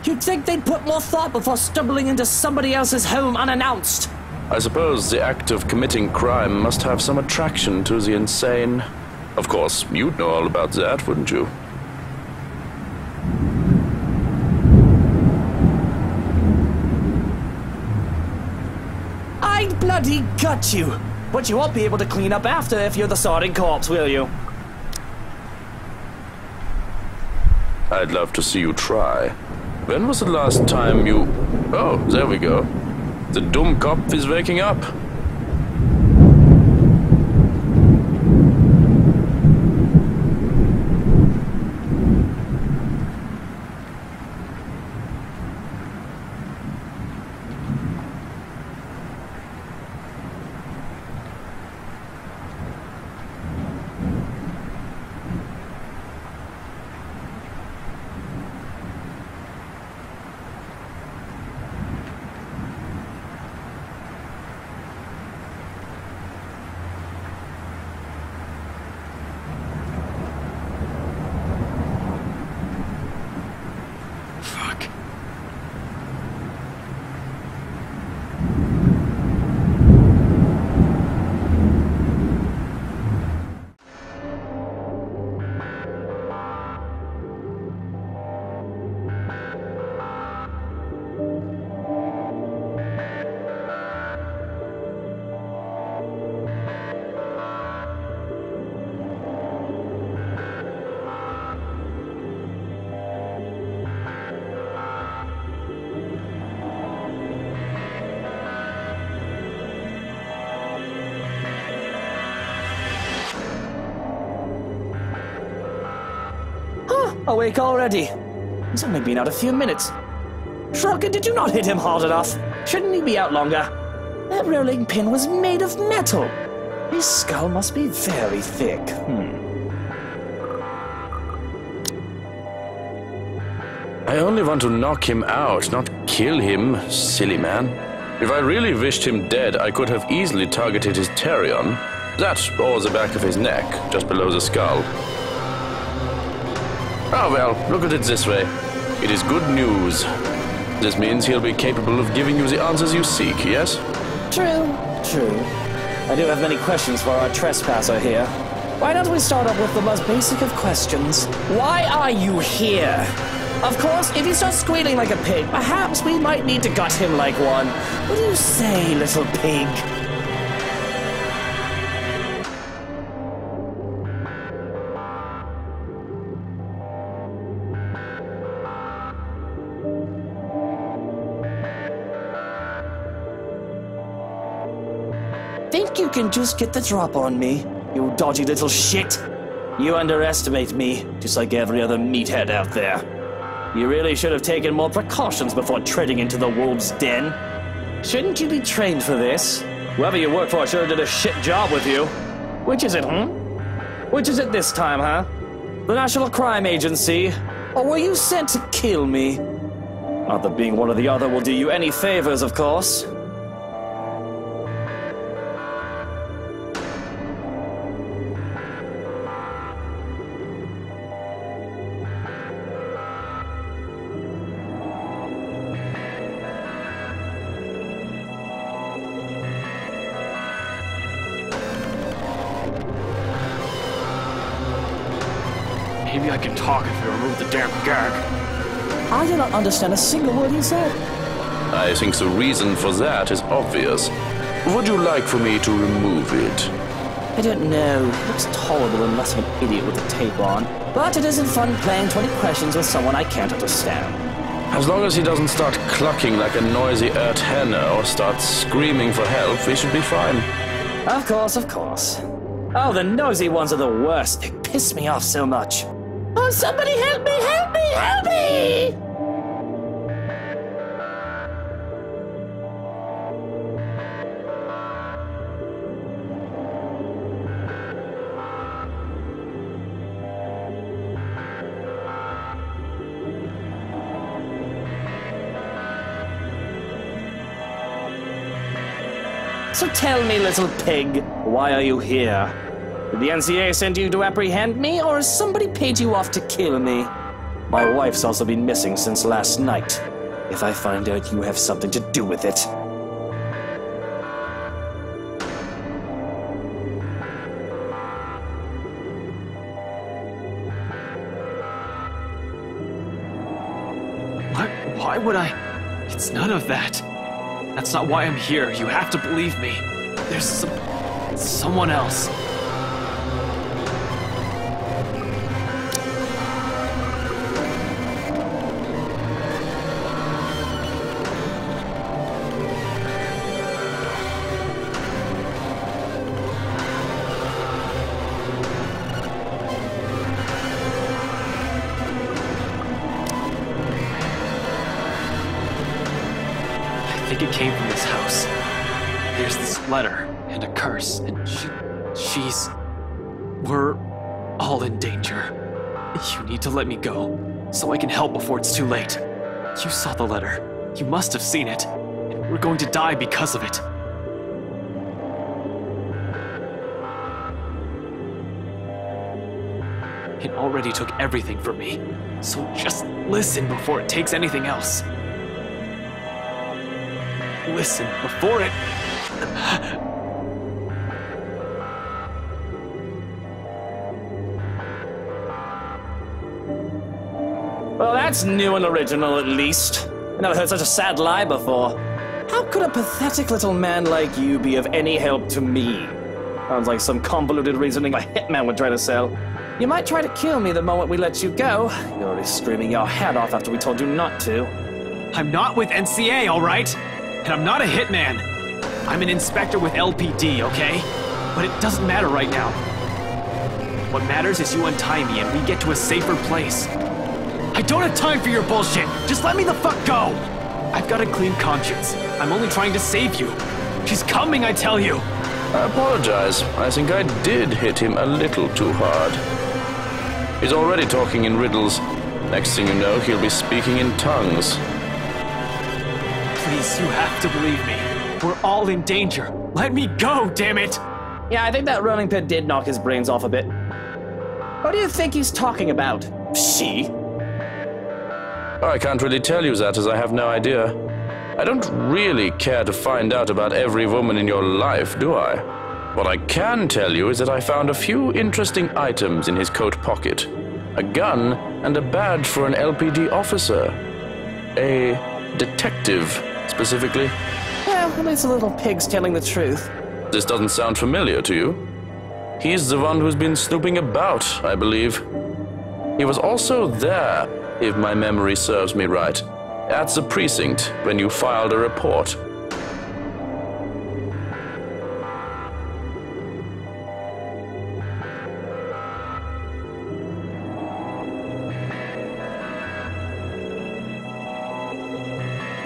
You'd think they'd put more thought before stumbling into somebody else's home unannounced. I suppose the act of committing crime must have some attraction to the insane. Of course, you'd know all about that, wouldn't you? We got you! But you won't be able to clean up after if you're the sorting corpse, will you? I'd love to see you try. When was the last time you... Oh, there we go. The dumb cop is waking up. Awake already. He's only been out a few minutes. Shruggin, did you not hit him hard enough? Shouldn't he be out longer? That rolling pin was made of metal. His skull must be very thick. I only want to knock him out, not kill him, silly man. If I really wished him dead, I could have easily targeted his Terion. That, or the back of his neck, just below the skull. Oh well, look at it this way. It is good news. This means he'll be capable of giving you the answers you seek, yes? True. I do have many questions for our trespasser here. Why don't we start off with the most basic of questions? Why are you here? Of course, if he starts squealing like a pig, perhaps we might need to gut him like one. What do you say, little pig? Think you can just get the drop on me, you dodgy little shit? You underestimate me, just like every other meathead out there. You really should have taken more precautions before treading into the wolves' den. Shouldn't you be trained for this? Whoever you work for sure did a shit job with you. Which is it, Which is it this time, huh? The National Crime Agency? Or were you sent to kill me? Not that being one or the other will do you any favors, of course. Maybe I can talk if you remove the damn gag. I do not understand a single word you said. I think the reason for that is obvious. Would you like for me to remove it? I don't know. It looks tolerable unless I'm an idiot with a tape on. But it isn't fun playing 20 questions with someone I can't understand. As long as he doesn't start clucking like a noisy earth hen or start screaming for help, we should be fine. Of course. Oh, the nosy ones are the worst. They piss me off so much. Oh, somebody help me! Help me! Help me! So tell me, little pig, why are you here? Did the NCA send you to apprehend me, or has somebody paid you off to kill me? My wife's also been missing since last night. If I find out you have something to do with it. What? Why would I? It's none of that. That's not why I'm here. You have to believe me. There's someone else. I think it came from this house. There's this letter and a curse, and she's... We're all in danger. You need to let me go, so I can help before it's too late. You saw the letter. You must have seen it. And we're going to die because of it. It already took everything from me, so just listen before it takes anything else. Listen before it... Well, that's new and original, at least. I never heard such a sad lie before. How could a pathetic little man like you be of any help to me? Sounds like some convoluted reasoning a hitman would try to sell. You might try to kill me the moment we let you go. You're already screaming your head off after we told you not to. I'm not with NCA, all right? And I'm not a hitman. I'm an inspector with LPD, okay? But it doesn't matter right now. What matters is you untie me and we get to a safer place. I don't have time for your bullshit! Just let me the fuck go! I've got a clean conscience. I'm only trying to save you. She's coming, I tell you! I apologize. I think I did hit him a little too hard. He's already talking in riddles. Next thing you know, he'll be speaking in tongues. Please, you have to believe me. We're all in danger. Let me go, damn it! Yeah, I think that running pit did knock his brains off a bit. What do you think he's talking about? She? I can't really tell you that, as I have no idea. I don't really care to find out about every woman in your life, do I? What I can tell you is that I found a few interesting items in his coat pocket. A gun and a badge for an LPD officer. A detective, specifically. Well, at least a little pig's telling the truth. This doesn't sound familiar to you. He's the one who's been snooping about, I believe. He was also there, if my memory serves me right, at the precinct when you filed a report.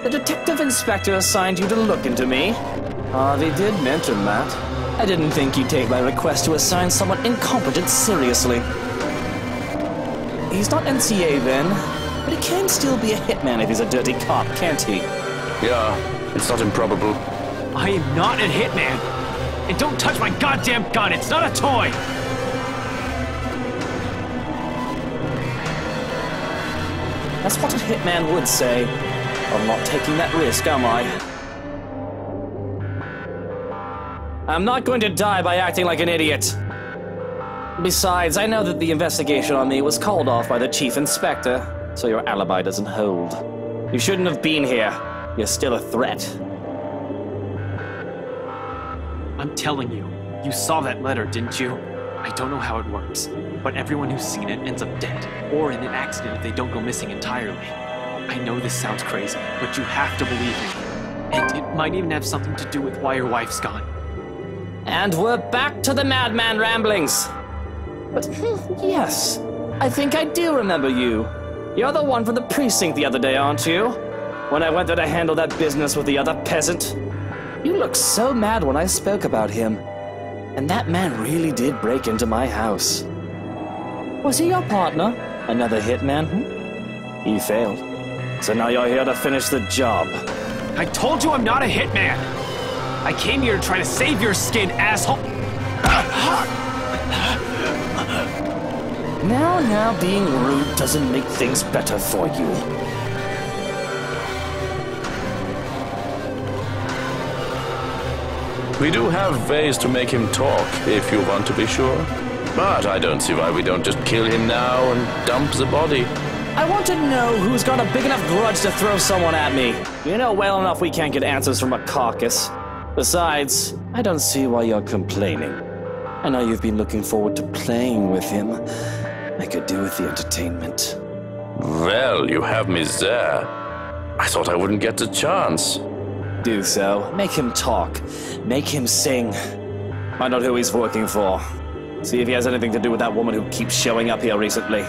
The detective inspector assigned you to look into me. Harvey did mention that. I didn't think you'd take my request to assign someone incompetent seriously. He's not NCA then, but he can still be a hitman if he's a dirty cop, can't he? Yeah, it's not improbable. I am not a hitman! And don't touch my goddamn gun, it's not a toy! That's what a hitman would say. I'm not taking that risk, am I? I'm not going to die by acting like an idiot. Besides, I know that the investigation on me was called off by the chief inspector, so your alibi doesn't hold. You shouldn't have been here. You're still a threat. I'm telling you, you saw that letter, didn't you? I don't know how it works, but everyone who's seen it ends up dead, or in an accident if they don't go missing entirely. I know this sounds crazy, but you have to believe me. And it might even have something to do with why your wife's gone. And we're back to the madman ramblings. But yes, I think I do remember you. You're the one from the precinct the other day, aren't you? When I went there to handle that business with the other peasant. You looked so mad when I spoke about him. And that man really did break into my house. Was he your partner? Another hitman? He failed. So now you're here to finish the job. I told you I'm not a hitman! I came here to try to save your skin, asshole! Now being rude doesn't make things better for you. We do have ways to make him talk, if you want to be sure. But I don't see why we don't just kill him now and dump the body. I want to know who's got a big enough grudge to throw someone at me. You know well enough we can't get answers from a caucus. Besides, I don't see why you're complaining. I know you've been looking forward to playing with him. I could do with the entertainment. Well, you have me there. I thought I wouldn't get the chance. Do so. Make him talk. Make him sing. Find out who he's working for. See if he has anything to do with that woman who keeps showing up here recently.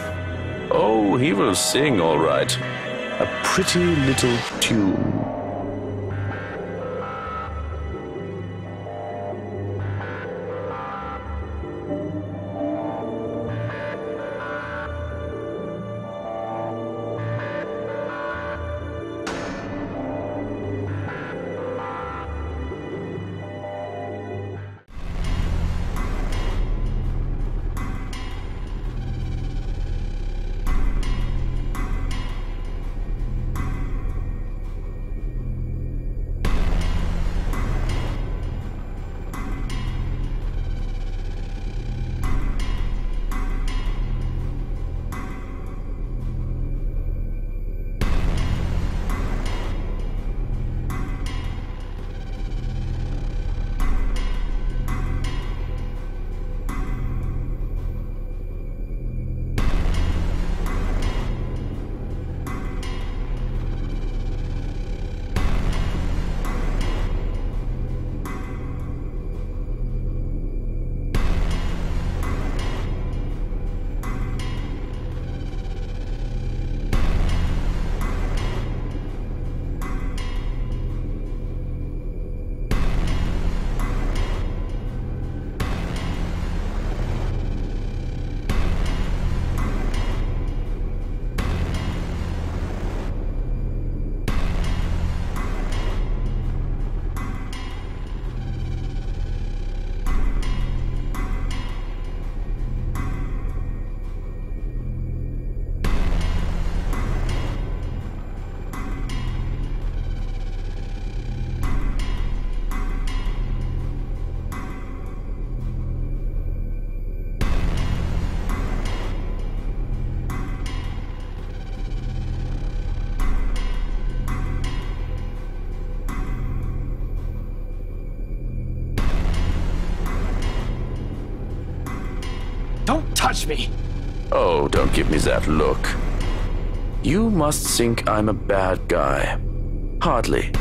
Oh, he will sing all right. A pretty little tune. Don't touch me! Oh, don't give me that look. You must think I'm a bad guy. Hardly.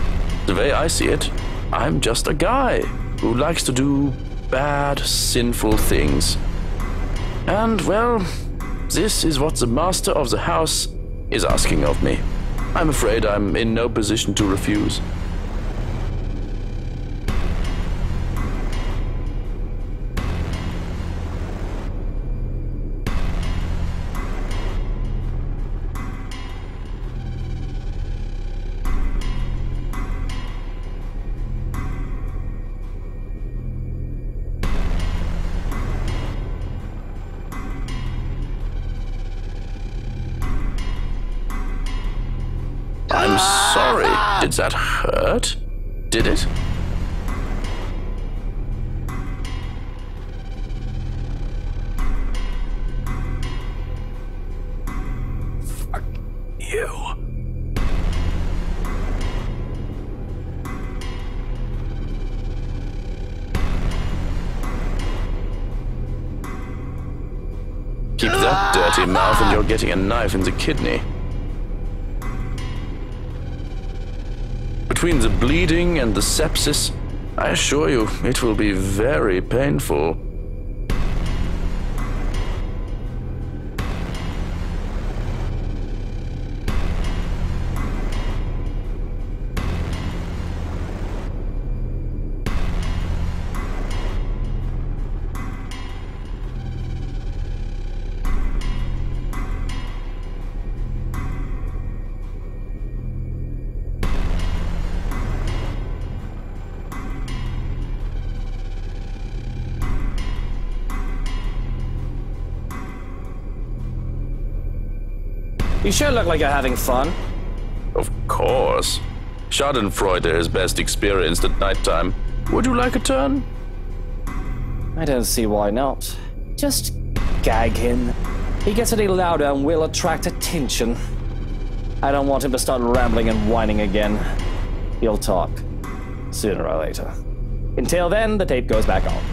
The way I see it, I'm just a guy who likes to do bad, sinful things. And, well, this is what the master of the house is asking of me. I'm afraid I'm in no position to refuse. I'm sorry. Did that hurt? Did it? Fuck you. Keep that dirty mouth and you're getting a knife in the kidney. Between the bleeding and the sepsis, I assure you, it will be very painful. You sure look like you're having fun. Of course. Schadenfreude is best experienced at nighttime. Would you like a turn? I don't see why not. Just gag him. He gets any louder and will attract attention. I don't want him to start rambling and whining again. He'll talk. Sooner or later. Until then, the tape goes back on.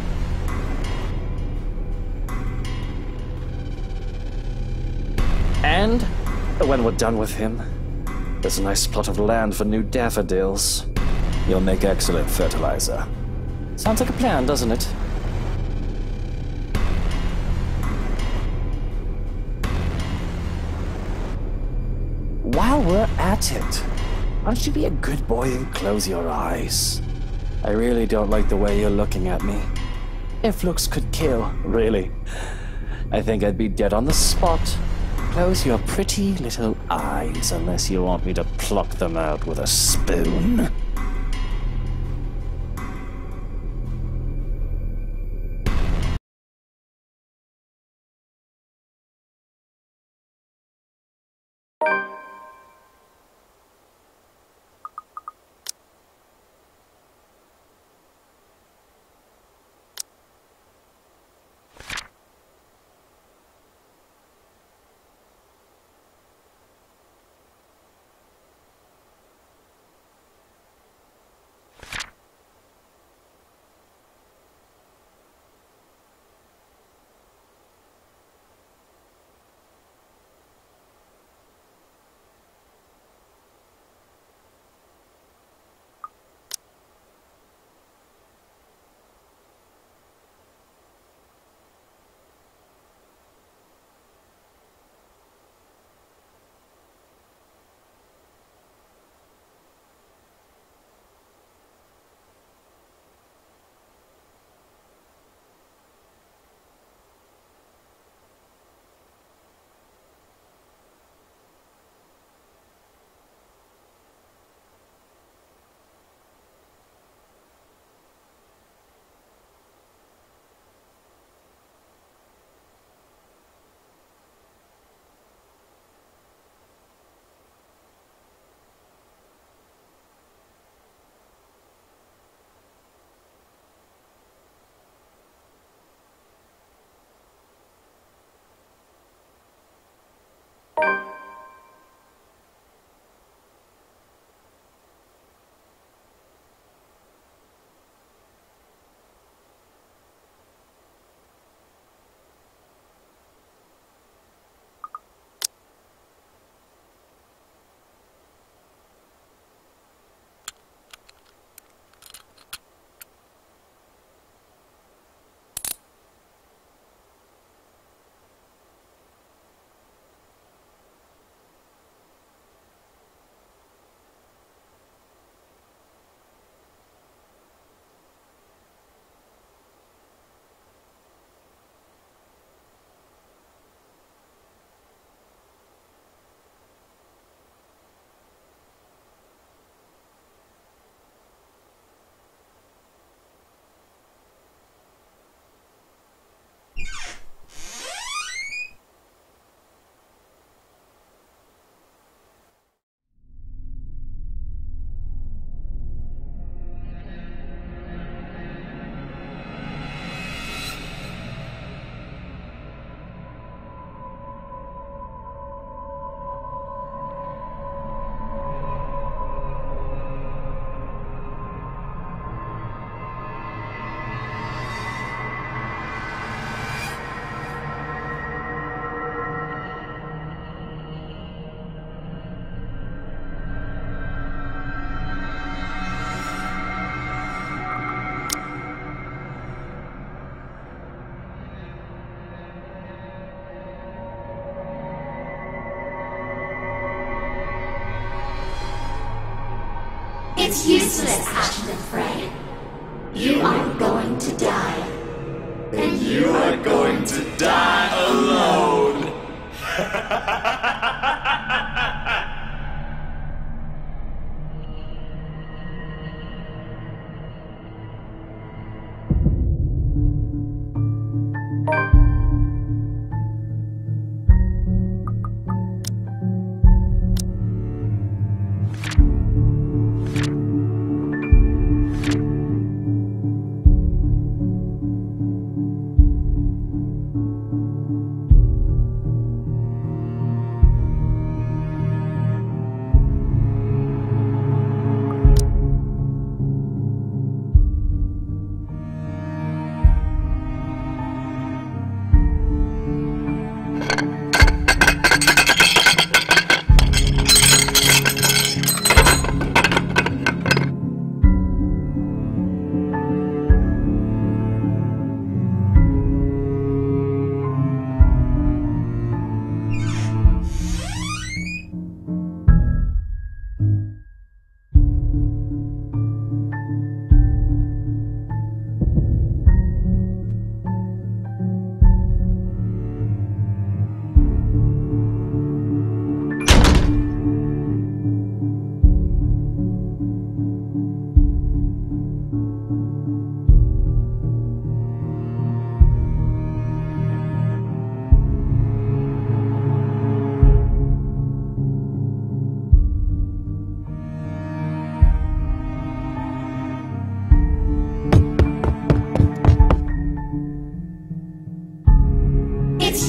And when we're done with him, there's a nice plot of land for new daffodils. You'll make excellent fertilizer. Sounds like a plan, doesn't it? While we're at it, why don't you be a good boy and close your eyes? I really don't like the way you're looking at me. If looks could kill, really, I think I'd be dead on the spot. Close your pretty little eyes unless you want me to pluck them out with a spoon. It's useless, Ashton Frey. You are going to die. And you are going to die alone.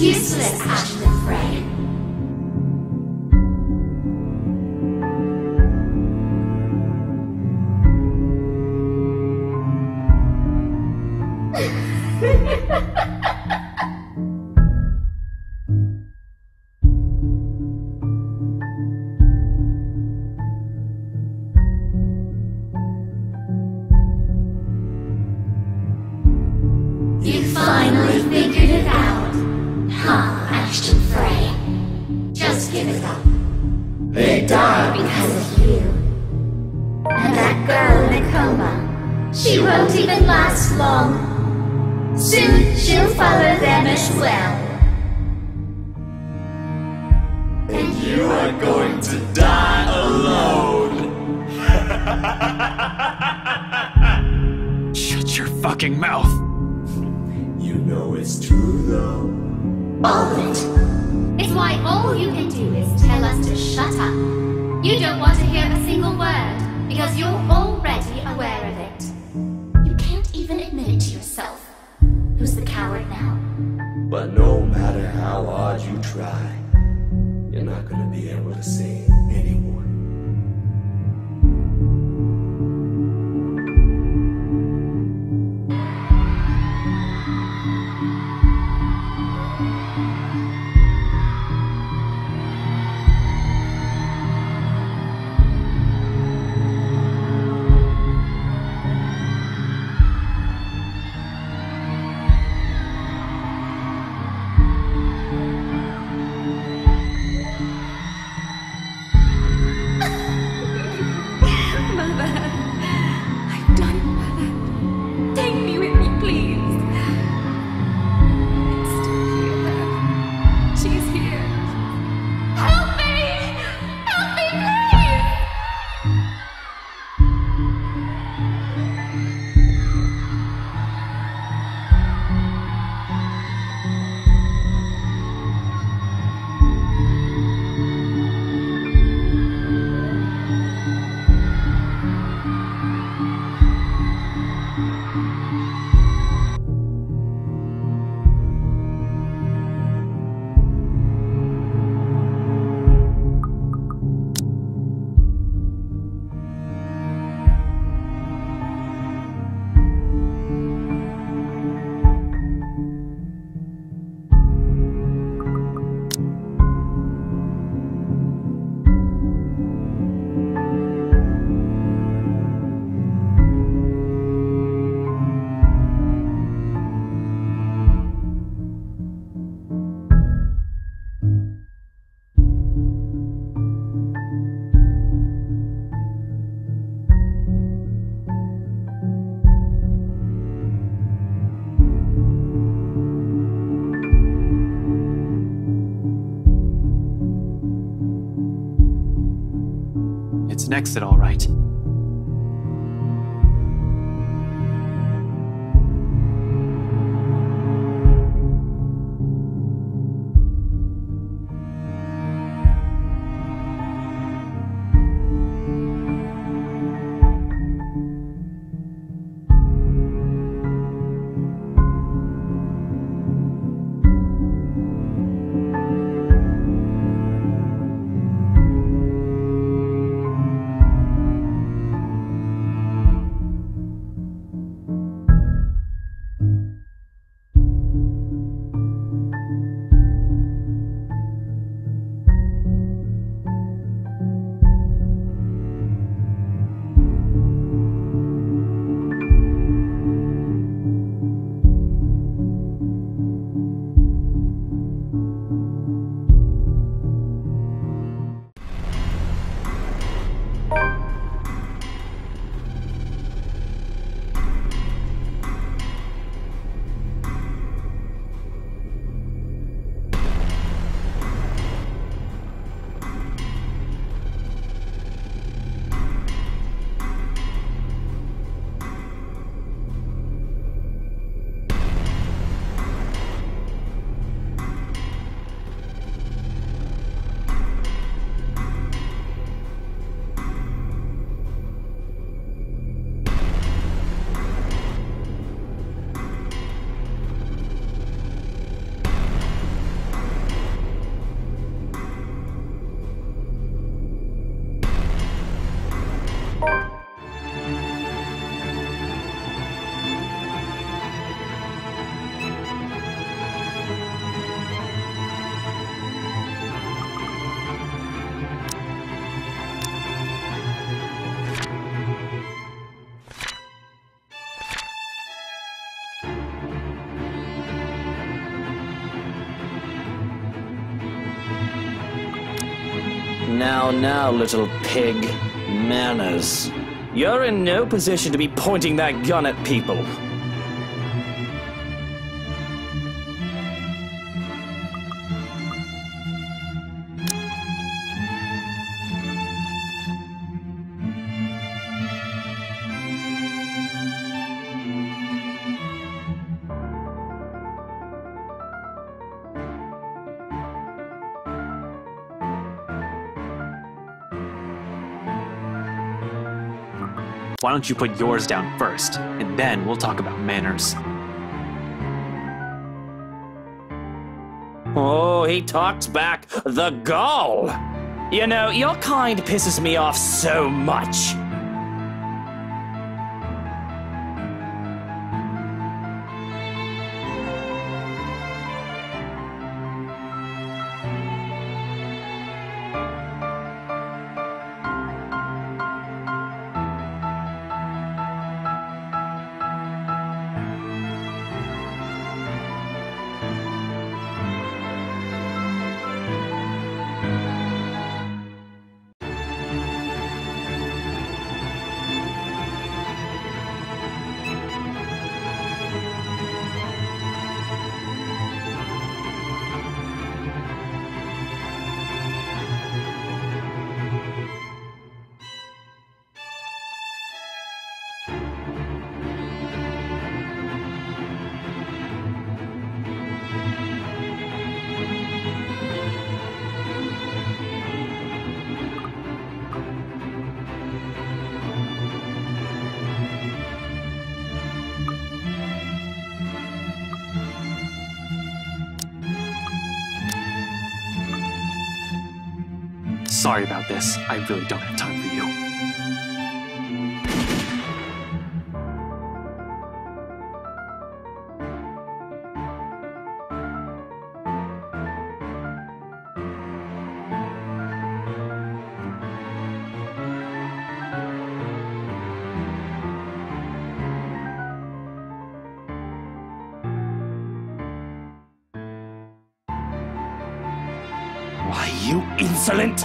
It's useless, Ashton Frey. You finally figured it out, huh, Ashton Frey? Just give it up. They died because of you. And that girl in a coma, she won't even last long. Soon she'll follow them as well. And you are going to die alone. Shut your fucking mouth. You know it's true, though. All of it. It's why all you can do is tell us to shut up. You don't want to hear a single word, because you're already aware of it. You can't even admit it to yourself. Who's the coward now? But no matter how hard you try, you're not gonna be able to say it anymore. It's an exit, all right. Now, little pig. Manners. You're in no position to be pointing that gun at people. Why don't you put yours down first, and then we'll talk about manners. Oh, he talks back. The gall! You know, your kind pisses me off so much. Sorry about this. I really don't have time for you. Why, you insolent!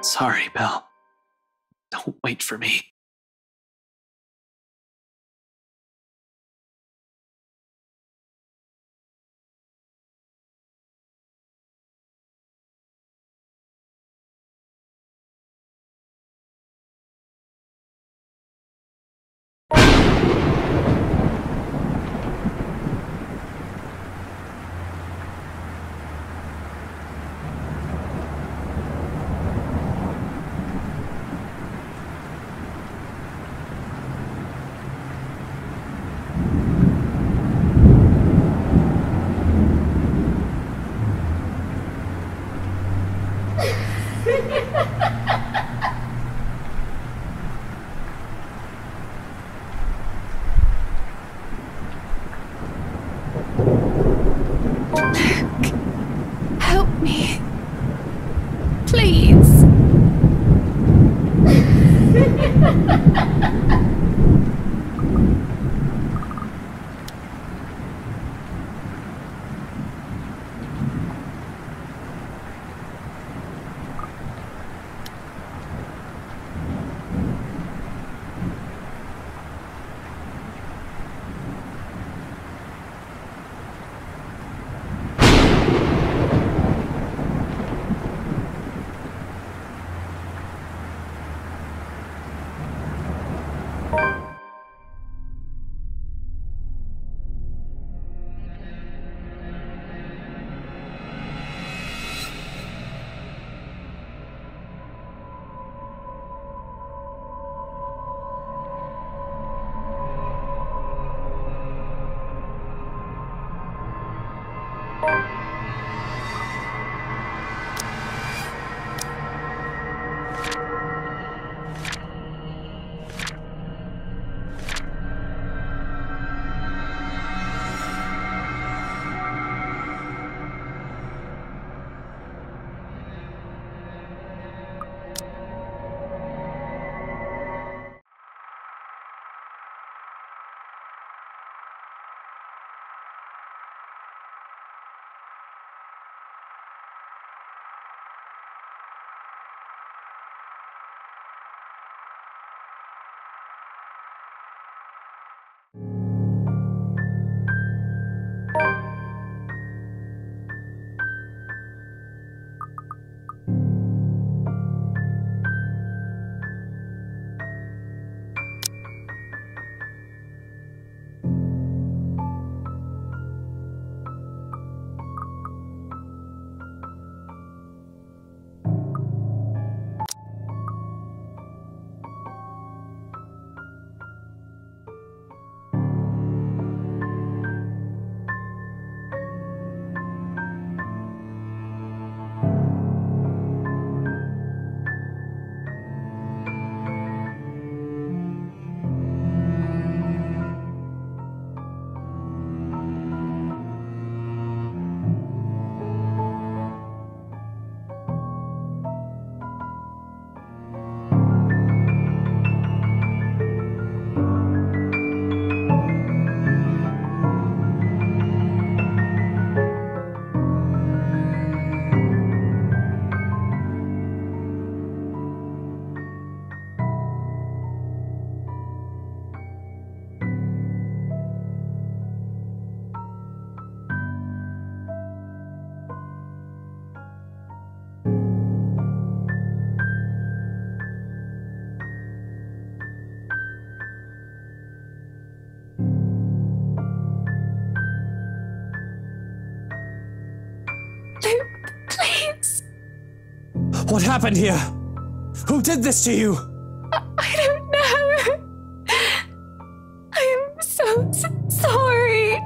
Sorry, Belle. Don't wait for me. Help me. Please. Please. What happened here? Who did this to you? I don't know. I am so sorry.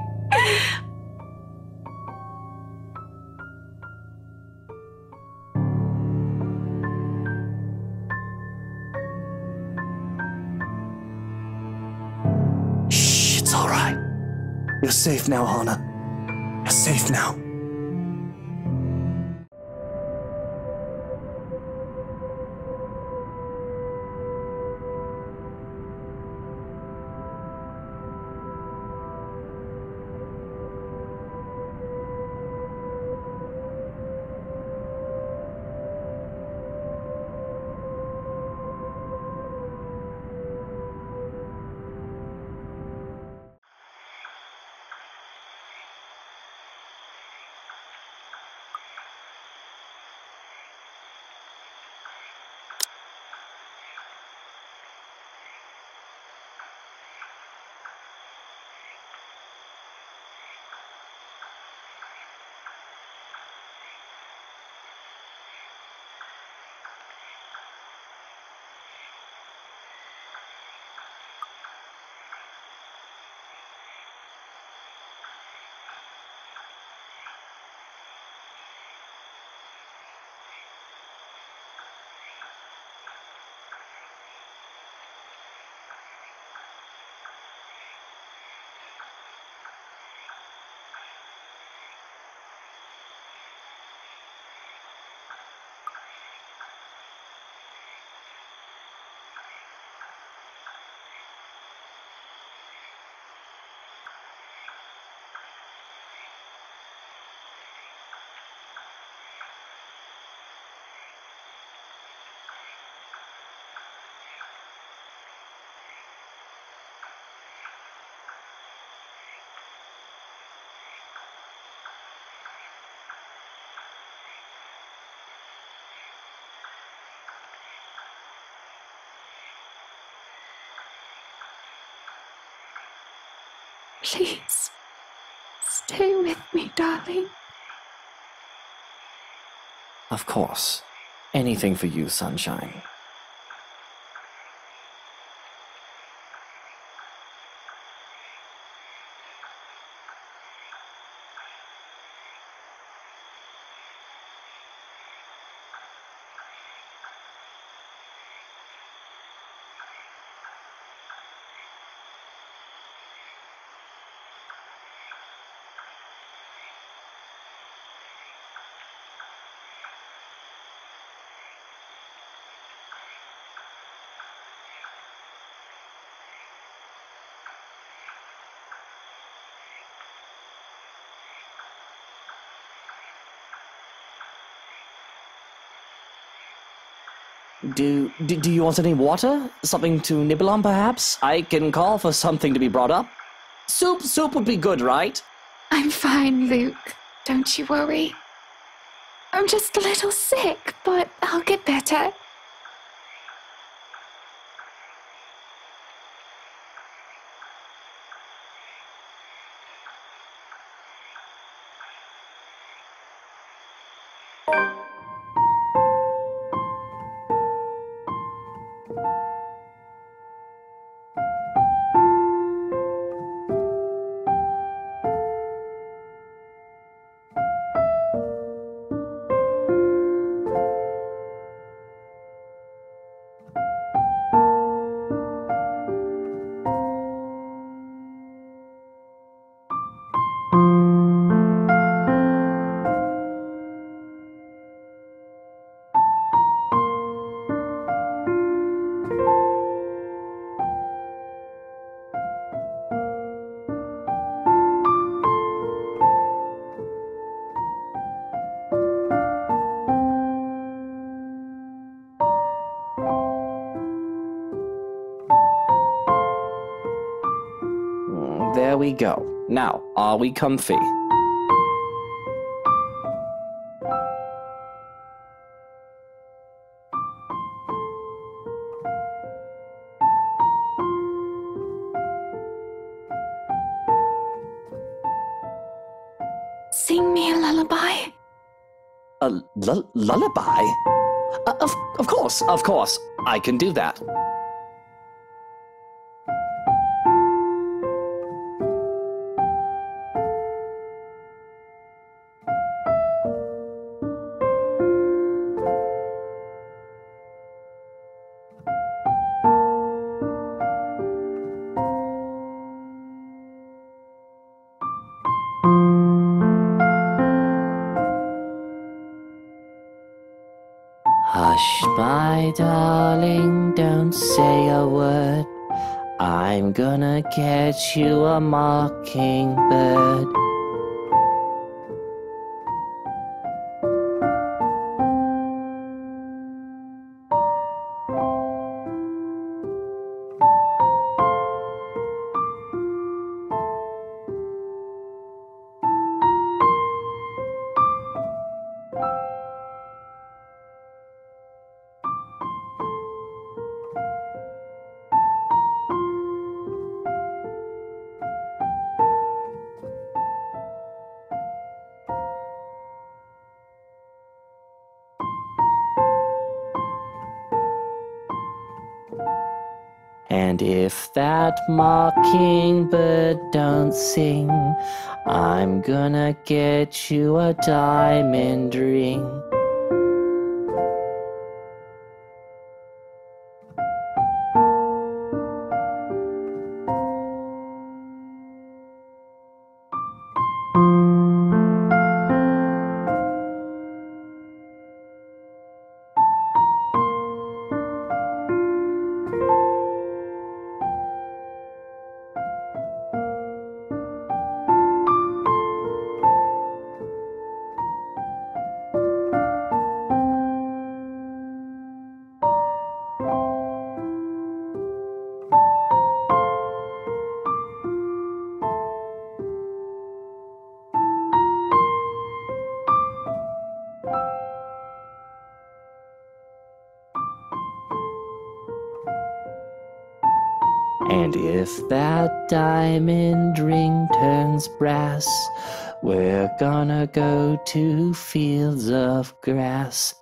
Shh, it's all right. You're safe now, Hana. You're safe now. Please, stay with me, darling. Of course. Anything for you, sunshine. Do you want any water? Something to nibble on, perhaps? I can call for something to be brought up. Soup would be good, right? I'm fine, Luke. Don't you worry. I'm just a little sick, but I'll get better. There we go. Now, are we comfy? Sing me a lullaby. A lullaby? Of course. I can do that. Hush, my darling, don't say a word. I'm gonna get you a mockingbird. And if that mockingbird don't sing, I'm gonna get you a diamond ring. And if that diamond ring turns brass, we're gonna go to fields of grass.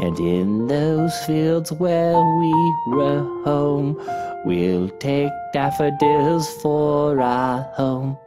And in those fields where we roam, we'll take daffodils for our home.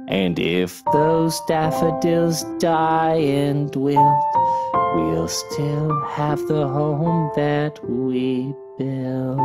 And if those daffodils die and wilt, we'll still have the home that we built.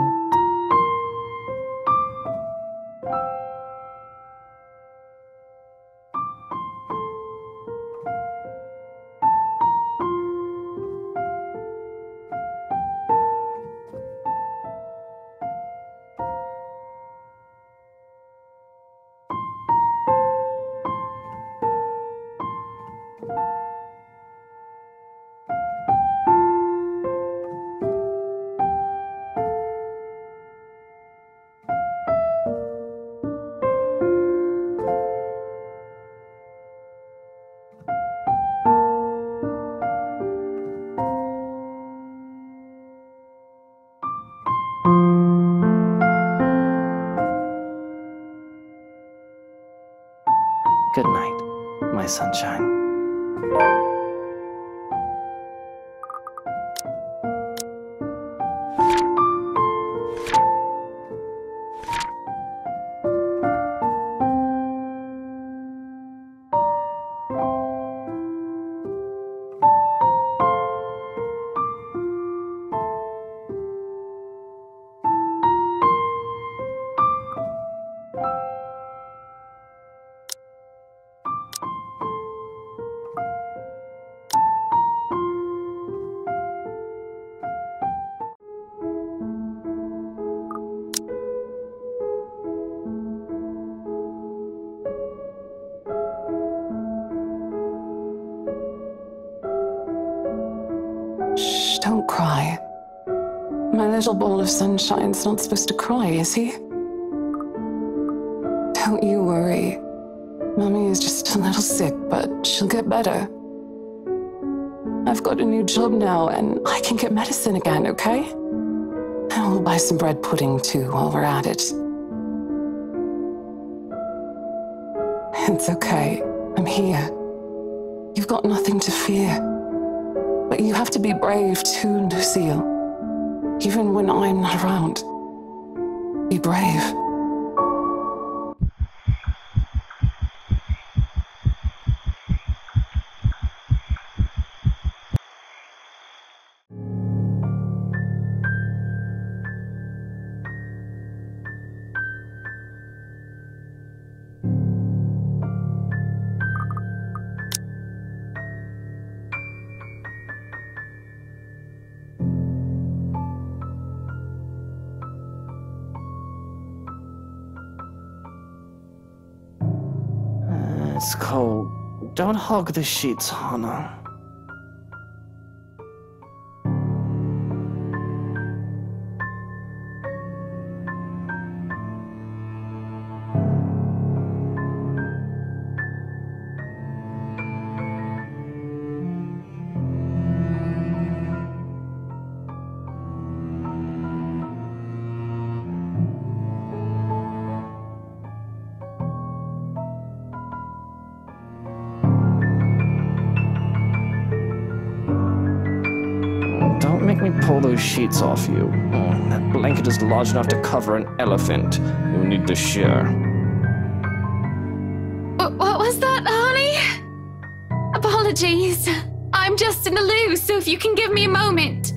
Good night, my sunshine. Shh, don't cry. My little ball of sunshine's not supposed to cry, is he? Don't you worry. Mummy is just a little sick, but she'll get better. I've got a new job now, and I can get medicine again, okay? And we'll buy some bread pudding, too, while we're at it. It's okay. I'm here. You've got nothing to fear. But you have to be brave, too, Lucille. Even when I'm not around. Be brave. It's cold. Don't hug the sheets, Hannah. Don't make me pull those sheets off you. Oh, that blanket is large enough to cover an elephant. You'll need to share. What was that, honey? Apologies. I'm just in the loo, so if you can give me a moment.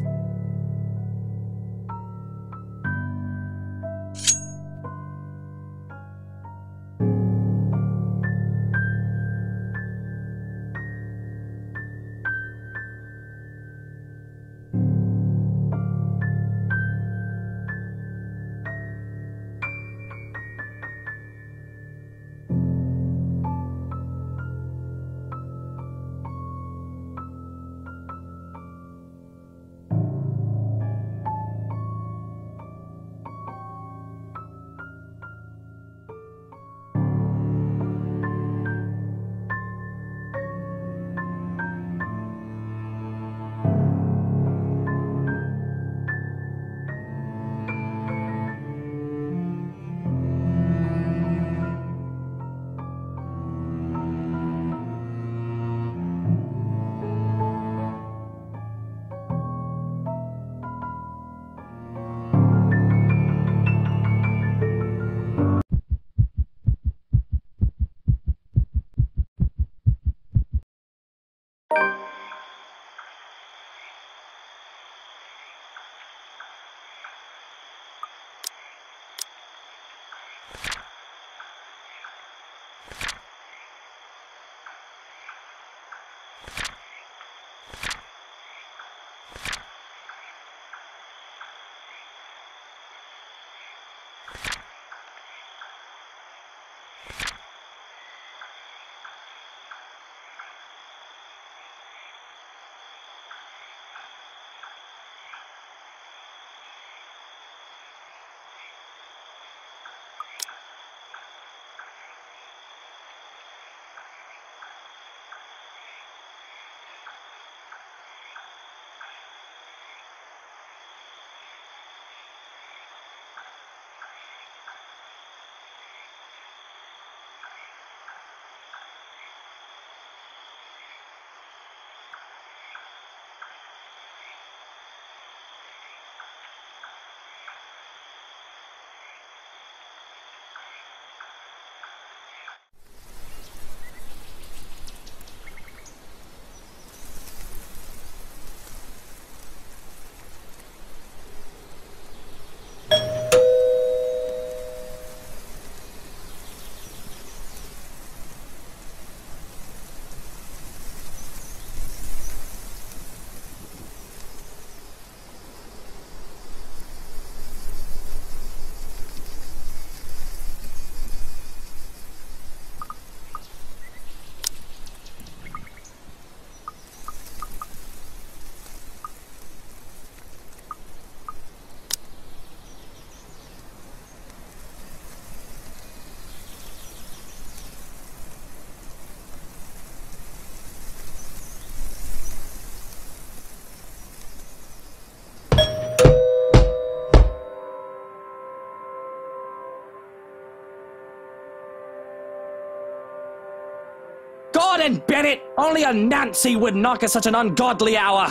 Gordon Bennett! Only a Nancy would knock at such an ungodly hour!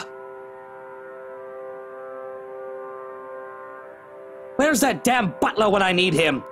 Where's that damn butler when I need him?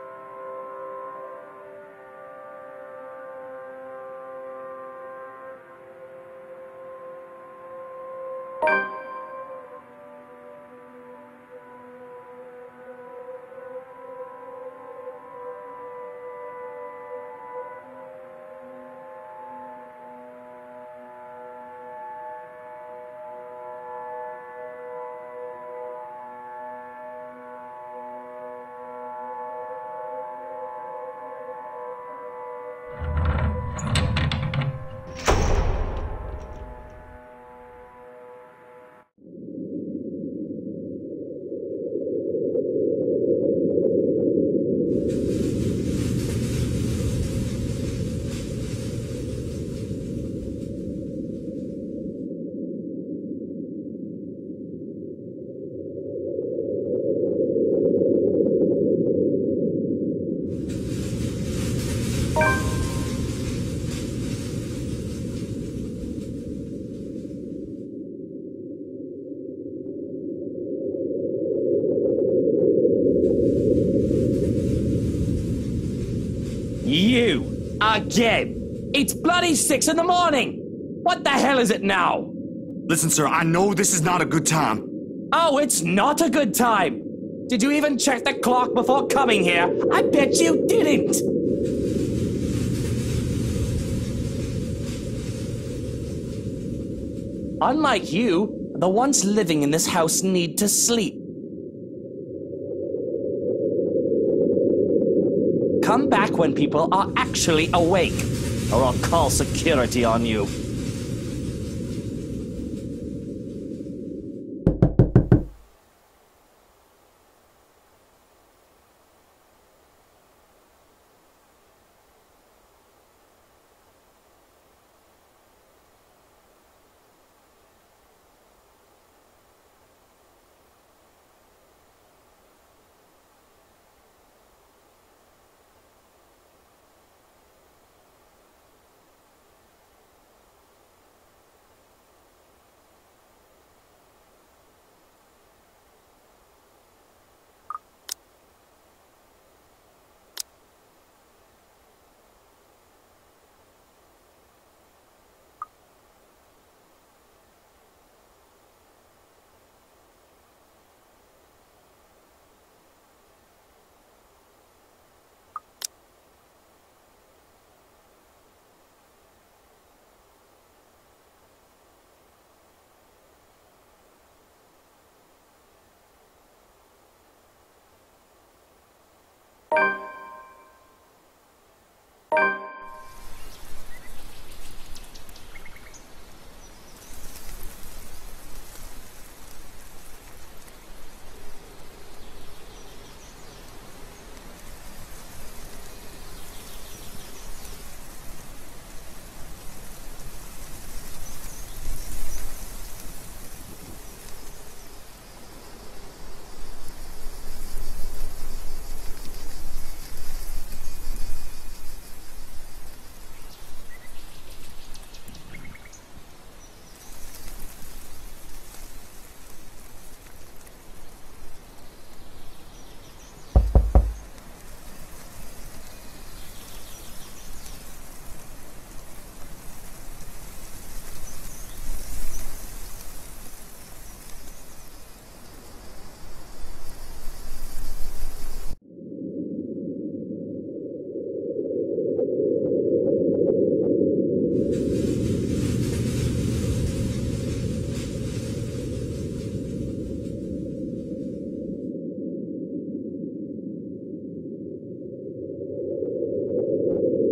Again! It's bloody 6 in the morning! What the hell is it now? Listen, sir, I know this is not a good time. Oh, it's not a good time! Did you even check the clock before coming here? I bet you didn't! Unlike you, the ones living in this house need to sleep. Come back when people are actually awake, or I'll call security on you.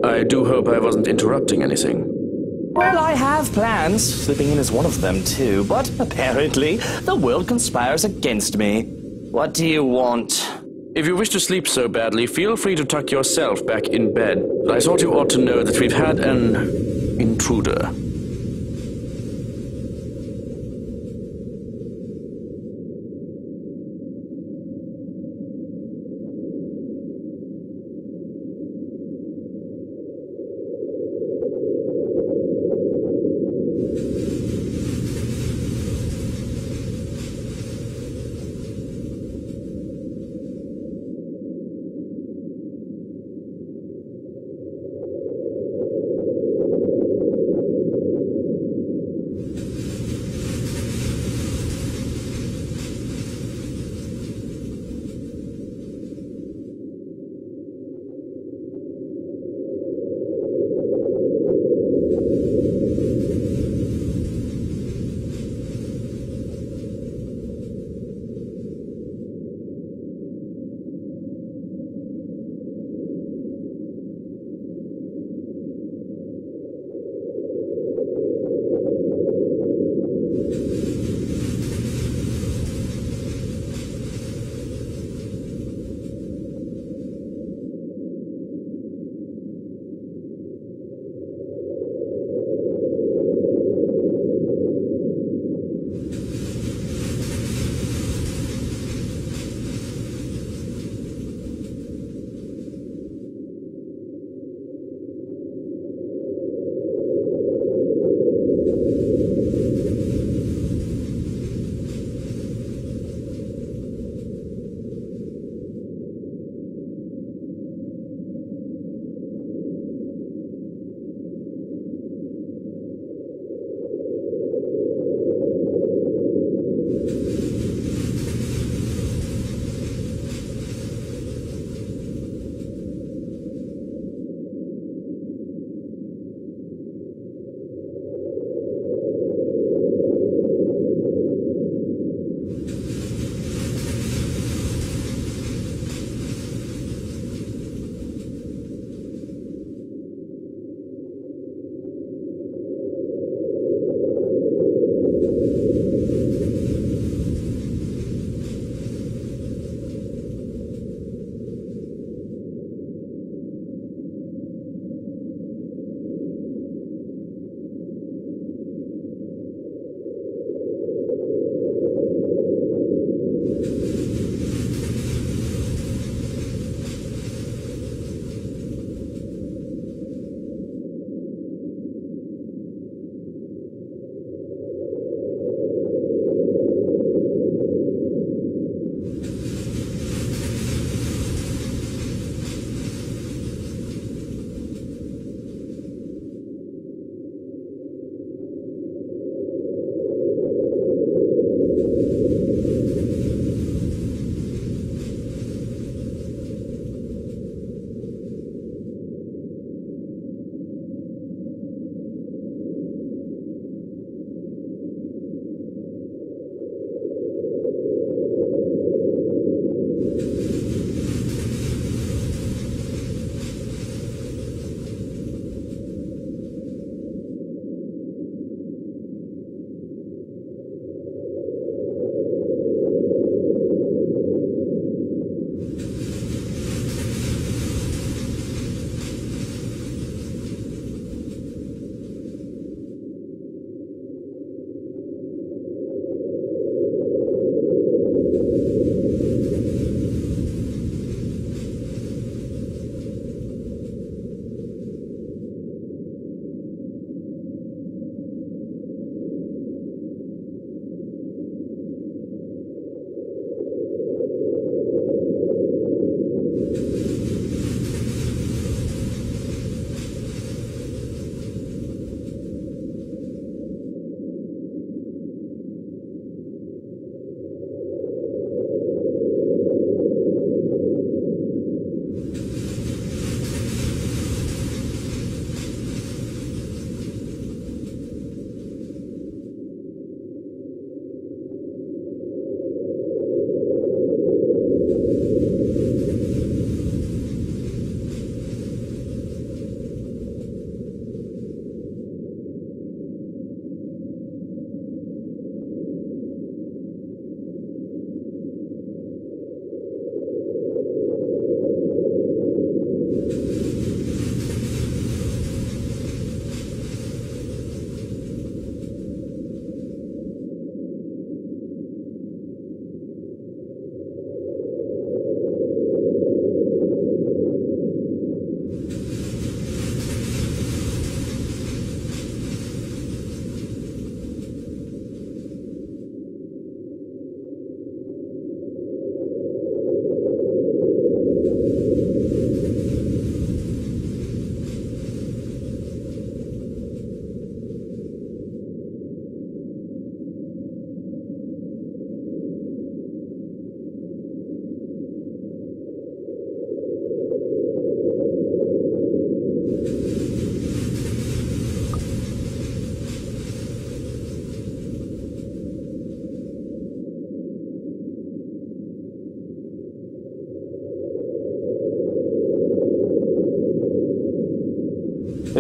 I do hope I wasn't interrupting anything. Well, I have plans. Slipping in is one of them, too. But apparently, the world conspires against me. What do you want? If you wish to sleep so badly, feel free to tuck yourself back in bed. But I thought you ought to know that we've had an intruder.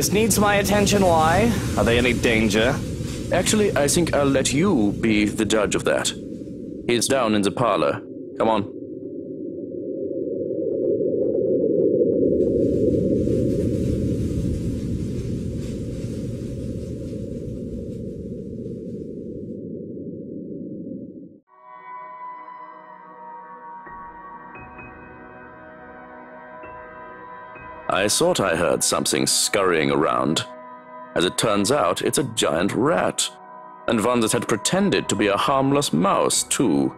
This needs my attention. Why? Are they any danger? Actually, I think I'll let you be the judge of that. He's down in the parlor. Come on. I thought I heard something scurrying around. As it turns out, it's a giant rat, and one that had pretended to be a harmless mouse, too.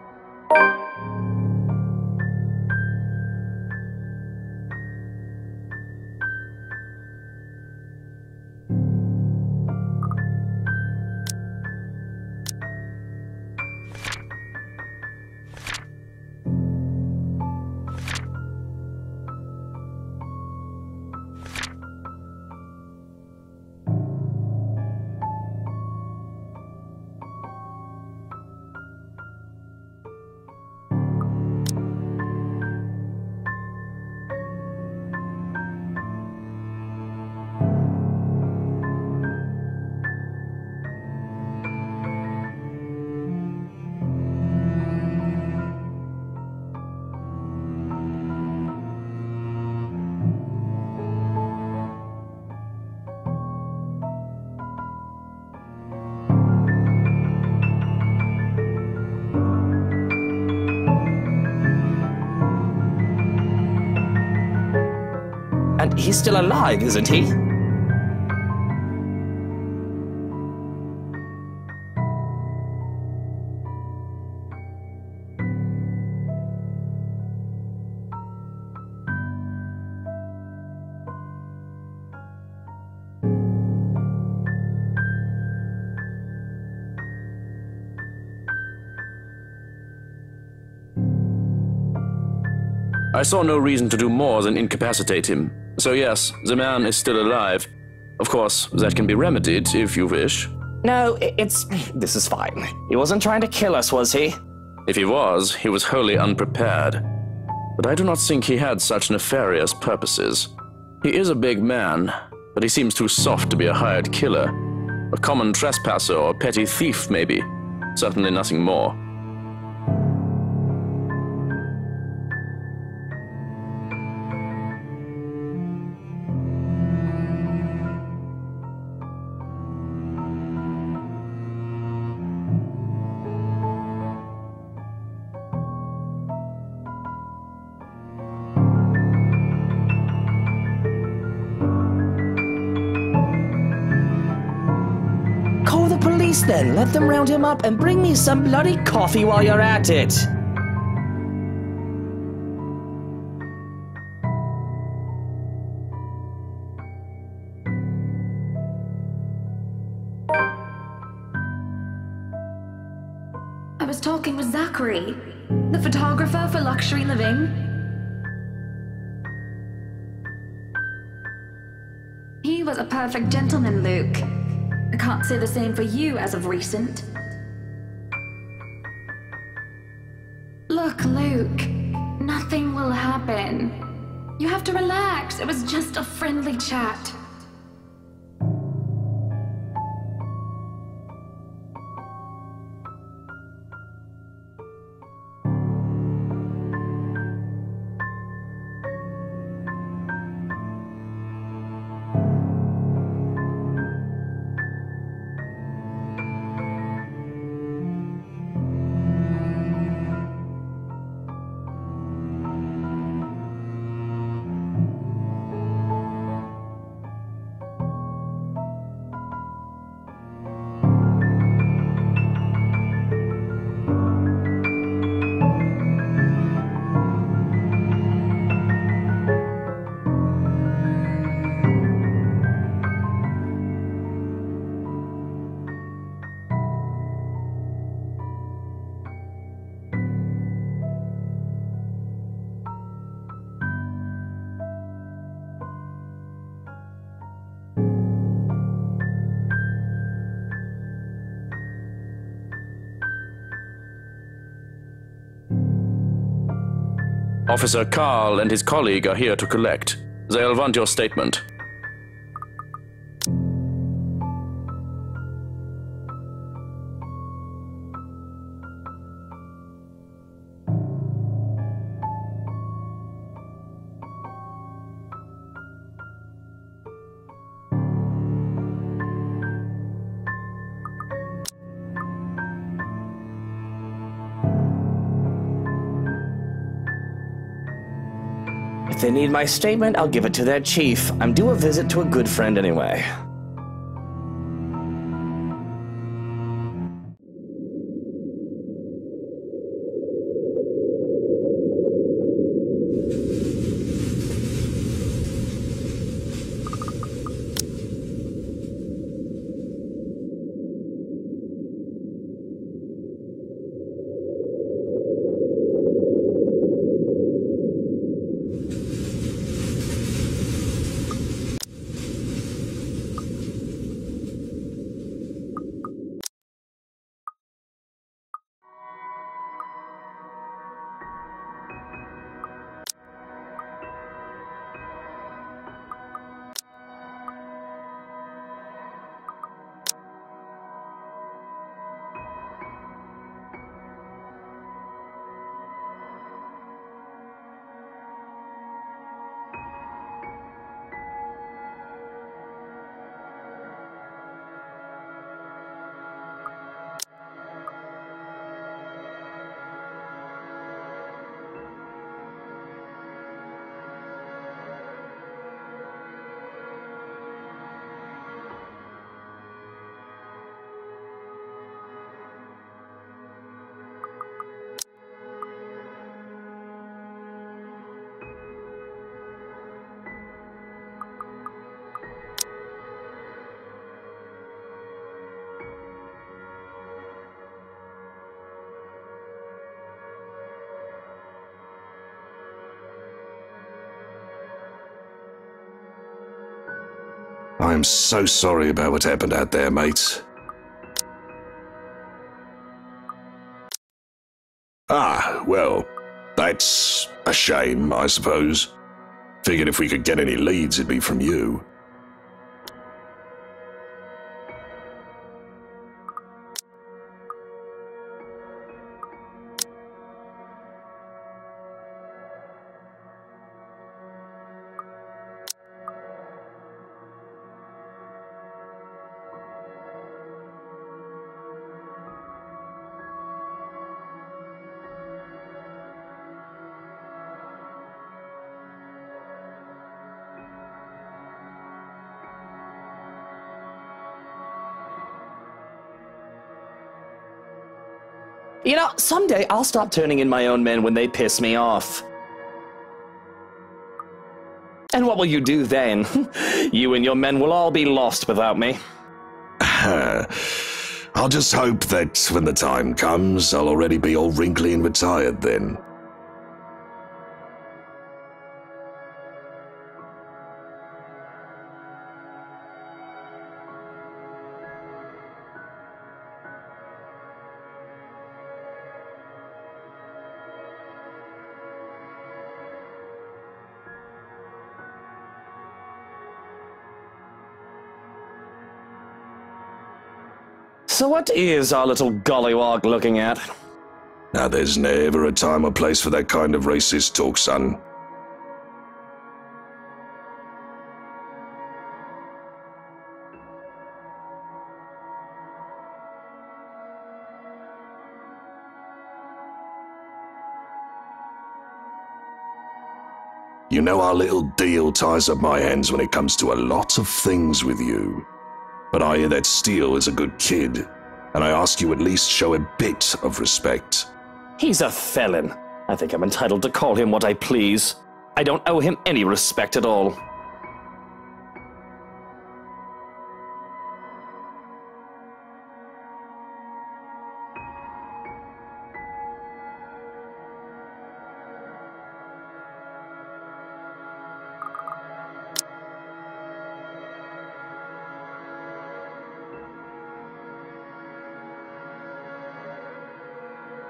And he's still alive, isn't he? I saw no reason to do more than incapacitate him. So yes, the man is still alive. Of course, that can be remedied if you wish. No, this is fine. He wasn't trying to kill us, was he? If he was wholly unprepared. But I do not think he had such nefarious purposes. He is a big man, but he seems too soft to be a hired killer. A common trespasser or petty thief, maybe. Certainly nothing more. Call the police then. Let them round him up and bring me some bloody coffee while you're at it. I was talking with Zachary, the photographer for Luxury Living. He was a perfect gentleman, Luke. I can't say the same for you as of recent. Look, Luke, nothing will happen. You have to relax. It was just a friendly chat. Officer Carl and his colleague are here to collect. They'll want your statement. If they need my statement, I'll give it to their chief. I'm due a visit to a good friend anyway. I'm so sorry about what happened out there, mates. Ah, well, that's a shame, I suppose. Figured if we could get any leads, it'd be from you. You know, someday I'll stop turning in my own men when they piss me off. And what will you do then? You and your men will all be lost without me. I'll just hope that when the time comes, I'll already be all wrinkly and retired then. So what is our little gollywog looking at? Now, there's never a time or place for that kind of racist talk, son. You know our little deal ties up my hands when it comes to a lot of things with you. But I hear that Steele is a good kid, and I ask you at least show a bit of respect. He's a felon. I think I'm entitled to call him what I please. I don't owe him any respect at all.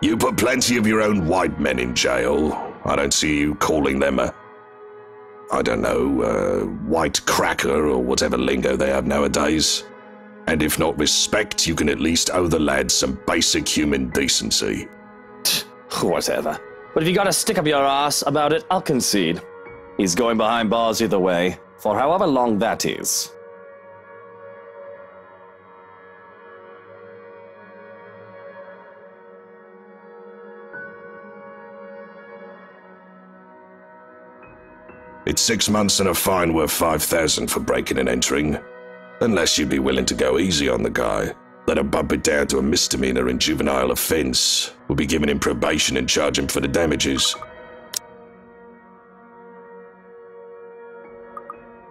You put plenty of your own white men in jail. I don't see you calling them I don't know, white cracker or whatever lingo they have nowadays. And if not respect, you can at least owe the lad some basic human decency. Whatever. But if you gotta stick up your ass about it, I'll concede. He's going behind bars either way, for however long that is. It's 6 months and a fine worth 5,000 for breaking and entering. Unless you'd be willing to go easy on the guy. Let him bump it down to a misdemeanor and juvenile offense. We'll be giving him probation and charge him for the damages.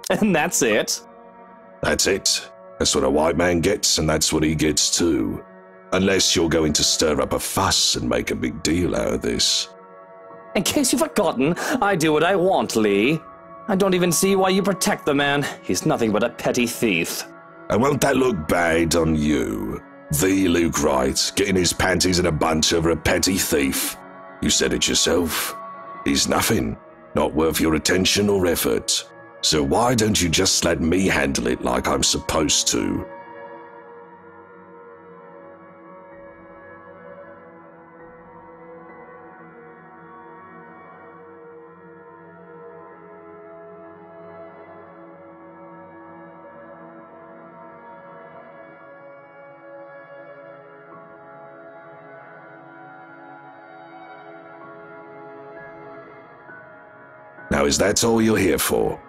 And that's it? That's it. That's what a white man gets, and that's what he gets too. Unless you're going to stir up a fuss and make a big deal out of this. In case you've forgotten, I do what I want, Lee. I don't even see why you protect the man. He's nothing but a petty thief. And won't that look bad on you? The Luke Wright, getting his panties in a bunch over a petty thief. You said it yourself. He's nothing. Not worth your attention or effort. So why don't you just let me handle it like I'm supposed to? Now, is that all you're here for?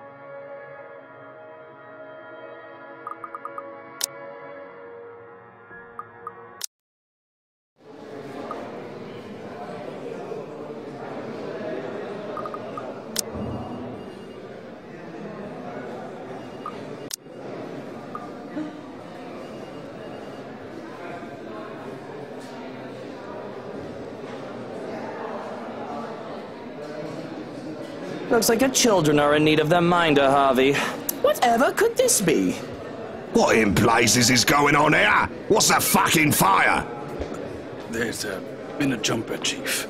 Looks like your children are in need of their minder, Harvey. Whatever could this be? What in blazes is going on here? What's that fucking fire? There's been a jumper, Chief.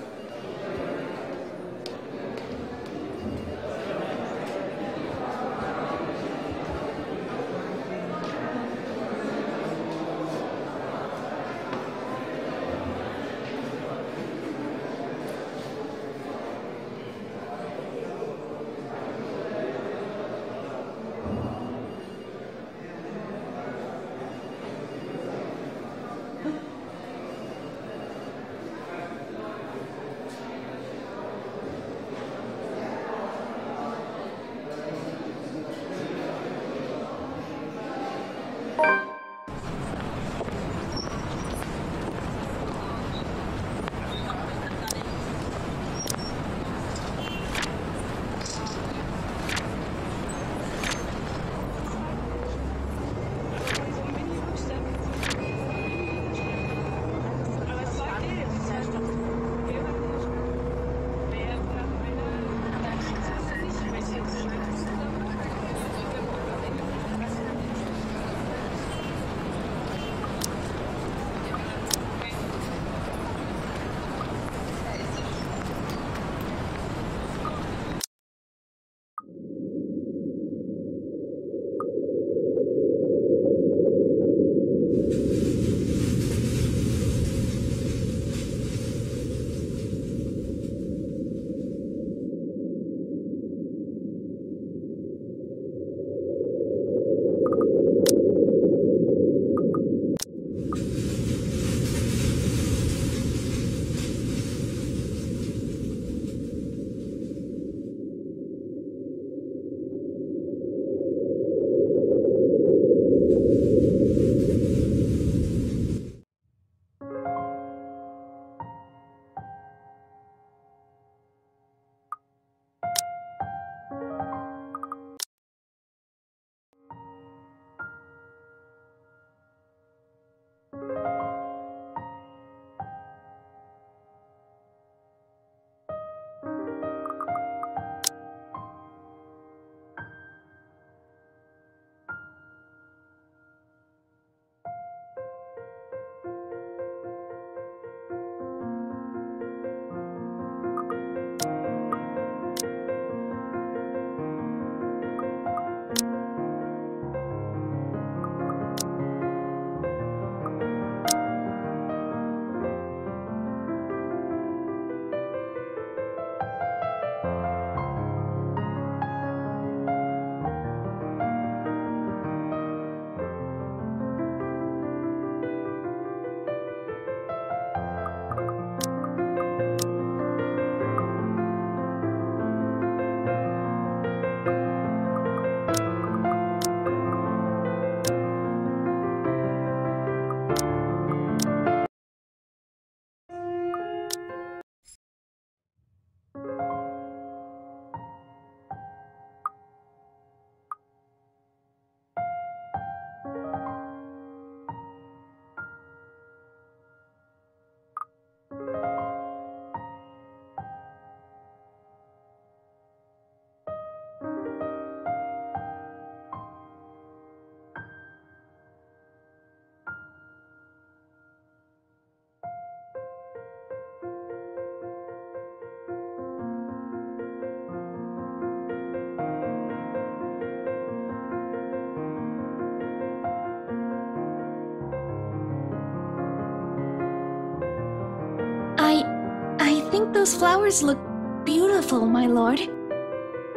think those flowers look beautiful, my lord.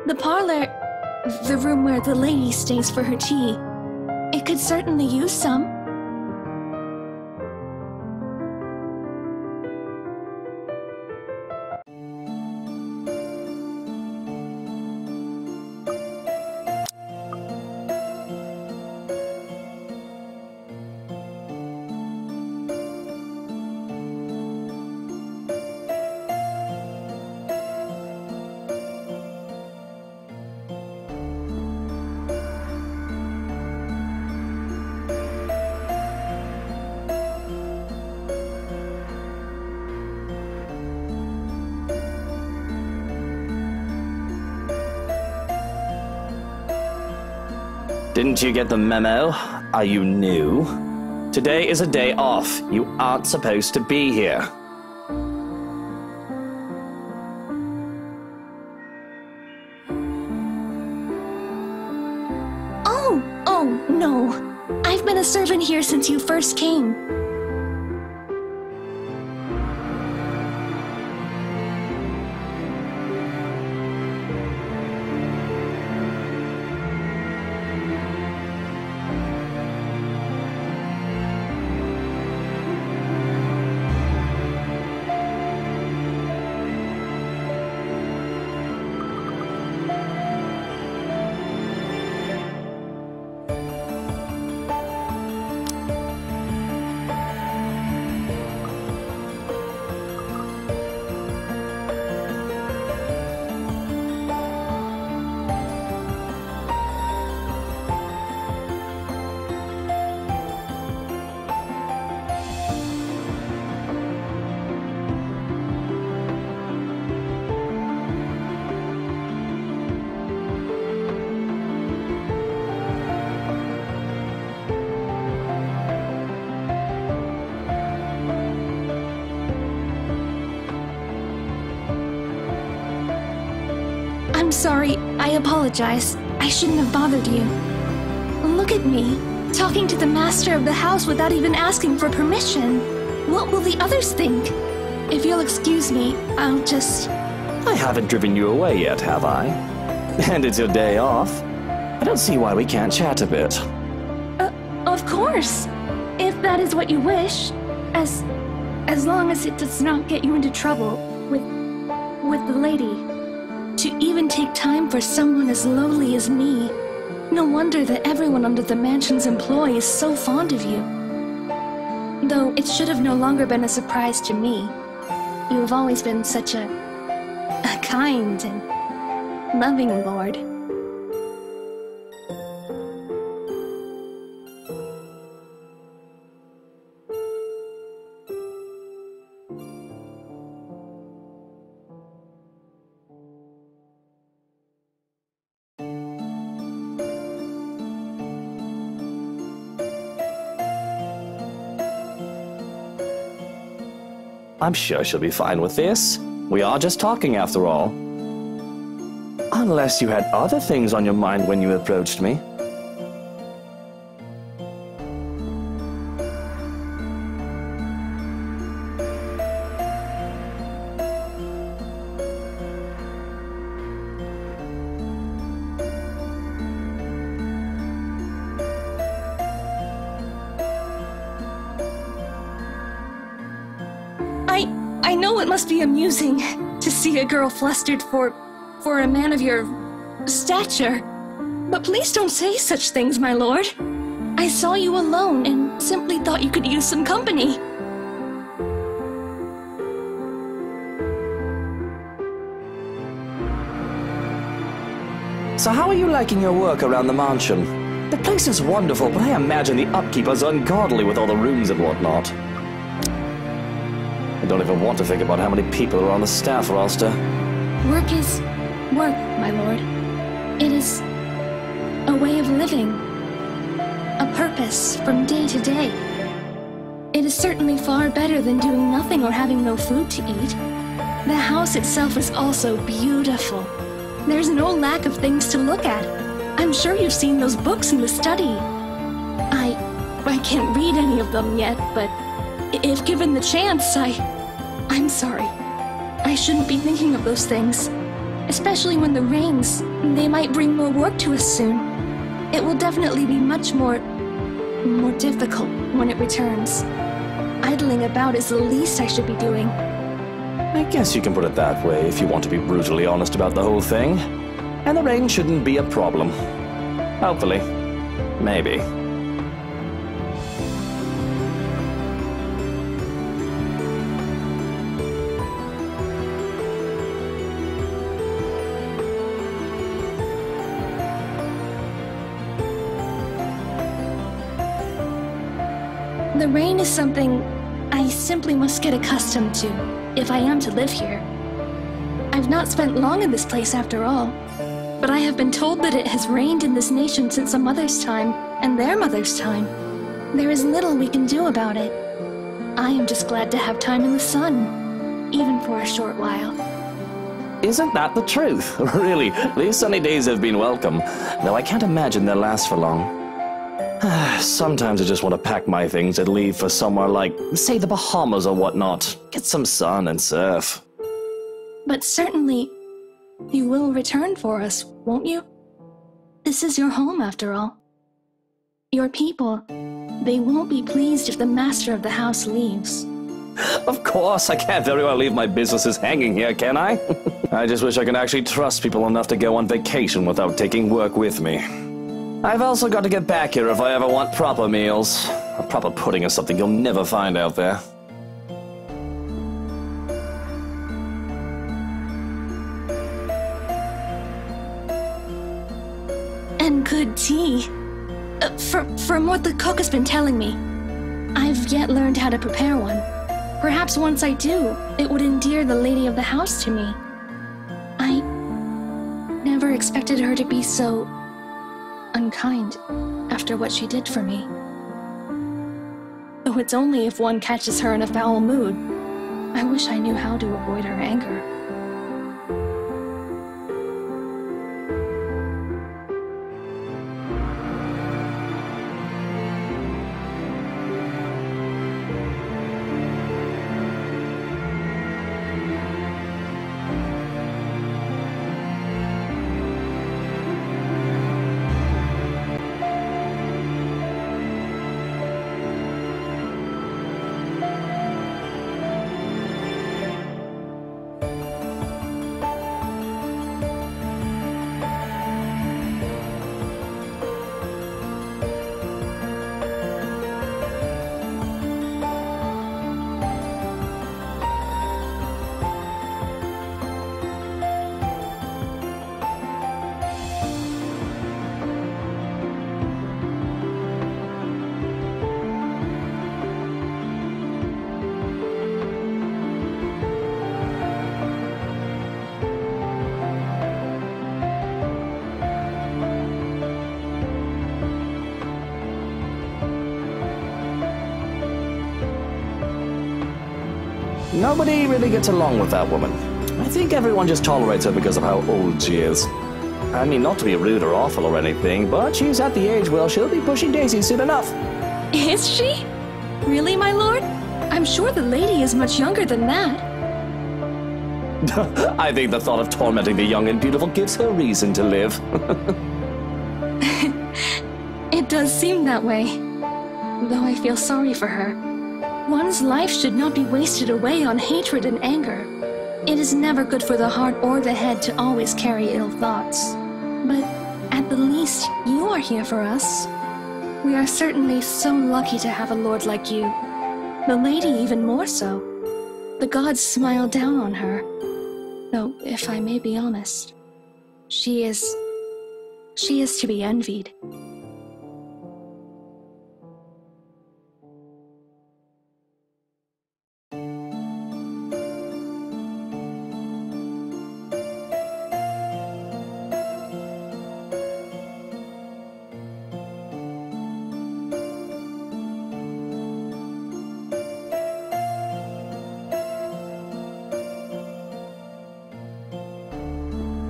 The parlor, the room where the lady stays for her tea, it could certainly use some. Didn't you get the memo? Are you new? Today is a day off. You aren't supposed to be here. Oh, no. I've been a servant here since you first came. I'm sorry. I apologize. I shouldn't have bothered you. Look at me, talking to the master of the house without even asking for permission. What will the others think? If you'll excuse me, I'll just... I haven't driven you away yet, have I? And it's your day off. I don't see why we can't chat a bit. Of course. If that is what you wish. As long as it does not get you into trouble with the lady. To even take time for someone as lowly as me. No wonder that everyone under the mansion's employ is so fond of you. Though it should have no longer been a surprise to me. You have always been such a kind and loving lord. I'm sure she'll be fine with this. We are just talking after all. Unless you had other things on your mind when you approached me. I know it must be amusing to see a girl flustered for a man of your stature. But please don't say such things, my lord. I saw you alone and simply thought you could use some company. So how are you liking your work around the mansion? The place is wonderful, but I imagine the upkeep is ungodly with all the rooms and whatnot. I don't even want to think about how many people are on the staff roster. Work is work, my lord. It is a way of living, a purpose from day to day. It is certainly far better than doing nothing or having no food to eat. The house itself is also beautiful. There's no lack of things to look at. I'm sure you've seen those books in the study. I can't read any of them yet, but if given the chance, I'm sorry. I shouldn't be thinking of those things. Especially when the rains, they might bring more work to us soon. It will definitely be much more difficult when it returns. Idling about is the least I should be doing. I guess you can put it that way if you want to be brutally honest about the whole thing. And the rain shouldn't be a problem. Hopefully. Maybe. The rain is something I simply must get accustomed to, if I am to live here. I've not spent long in this place after all, but I have been told that it has rained in this nation since a mother's time, and their mother's time. There is little we can do about it. I am just glad to have time in the sun, even for a short while. Isn't that the truth? Really, these sunny days have been welcome, though I can't imagine they'll last for long. Sometimes I just want to pack my things and leave for somewhere like, say, the Bahamas or whatnot. Get some sun and surf. But certainly, you will return for us, won't you? This is your home, after all. Your people, they won't be pleased if the master of the house leaves. Of course, I can't very well leave my businesses hanging here, can I? I just wish I could actually trust people enough to go on vacation without taking work with me. I've also got to get back here if I ever want proper meals. A proper pudding is something you'll never find out there. And good tea. From what the cook has been telling me, I've yet learned how to prepare one. Perhaps once I do, it would endear the lady of the house to me. I never expected her to be so unkind after what she did for me. Though it's only if one catches her in a foul mood. I wish I knew how to avoid her anger. Nobody really gets along with that woman. I think everyone just tolerates her because of how old she is. I mean, not to be rude or awful or anything, but she's at the age where she'll be pushing daisies soon enough. Is she? Really, my lord? I'm sure the lady is much younger than that. I think the thought of tormenting the young and beautiful gives her reason to live. It does seem that way. Though I feel sorry for her. One's life should not be wasted away on hatred and anger. It is never good for the heart or the head to always carry ill thoughts. But at the least, you are here for us. We are certainly so lucky to have a lord like you. The lady even more so. The gods smile down on her. Though, if I may be honest, she is to be envied.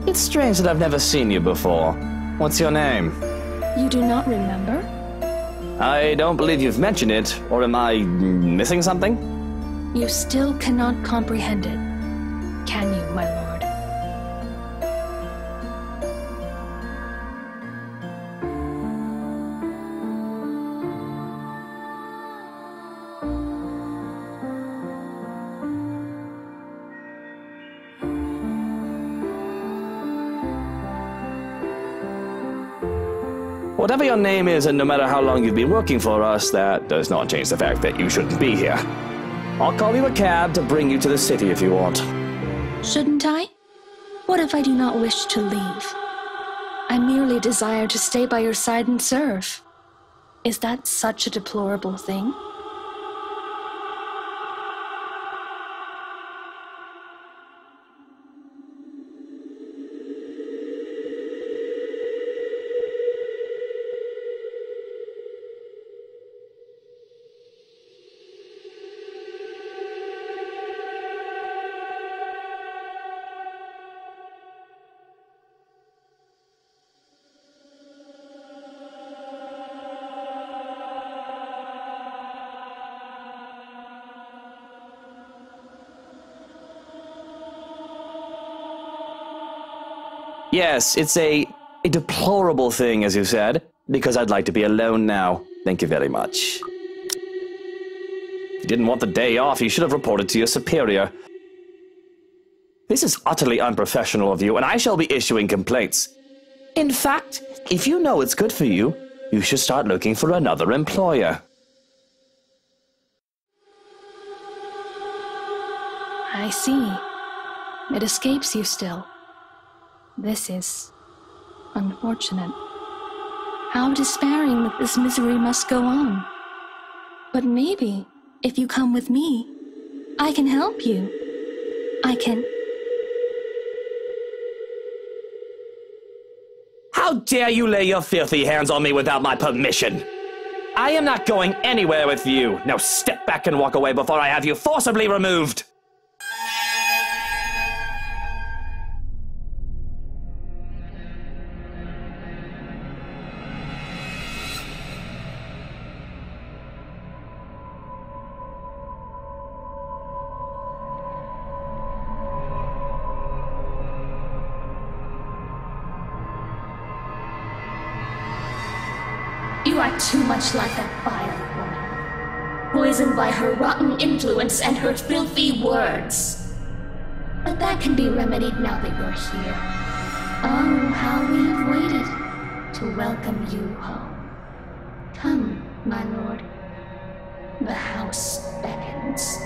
It's strange that I've never seen you before. What's your name? You do not remember? I don't believe you've mentioned it, or am I missing something? You still cannot comprehend it, can Whatever your name is, and no matter how long you've been working for us, that does not change the fact that you shouldn't be here. I'll call you a cab to bring you to the city if you want. Shouldn't I? What if I do not wish to leave? I merely desire to stay by your side and serve. Is that such a deplorable thing? Yes, it's a deplorable thing, as you said, because I'd like to be alone now. Thank you very much. If you didn't want the day off, you should have reported to your superior. This is utterly unprofessional of you, and I shall be issuing complaints. In fact, if you know it's good for you, you should start looking for another employer. I see. It escapes you still. This is unfortunate. How despairing that this misery must go on. But maybe, if you come with me, I can help you. I can... How dare you lay your filthy hands on me without my permission? I am not going anywhere with you. Now step back and walk away before I have you forcibly removed. You are too much like that vile woman, poisoned by her rotten influence and her filthy words. But that can be remedied now that you're here. Oh, how we've waited to welcome you home. Come, my lord. The house beckons.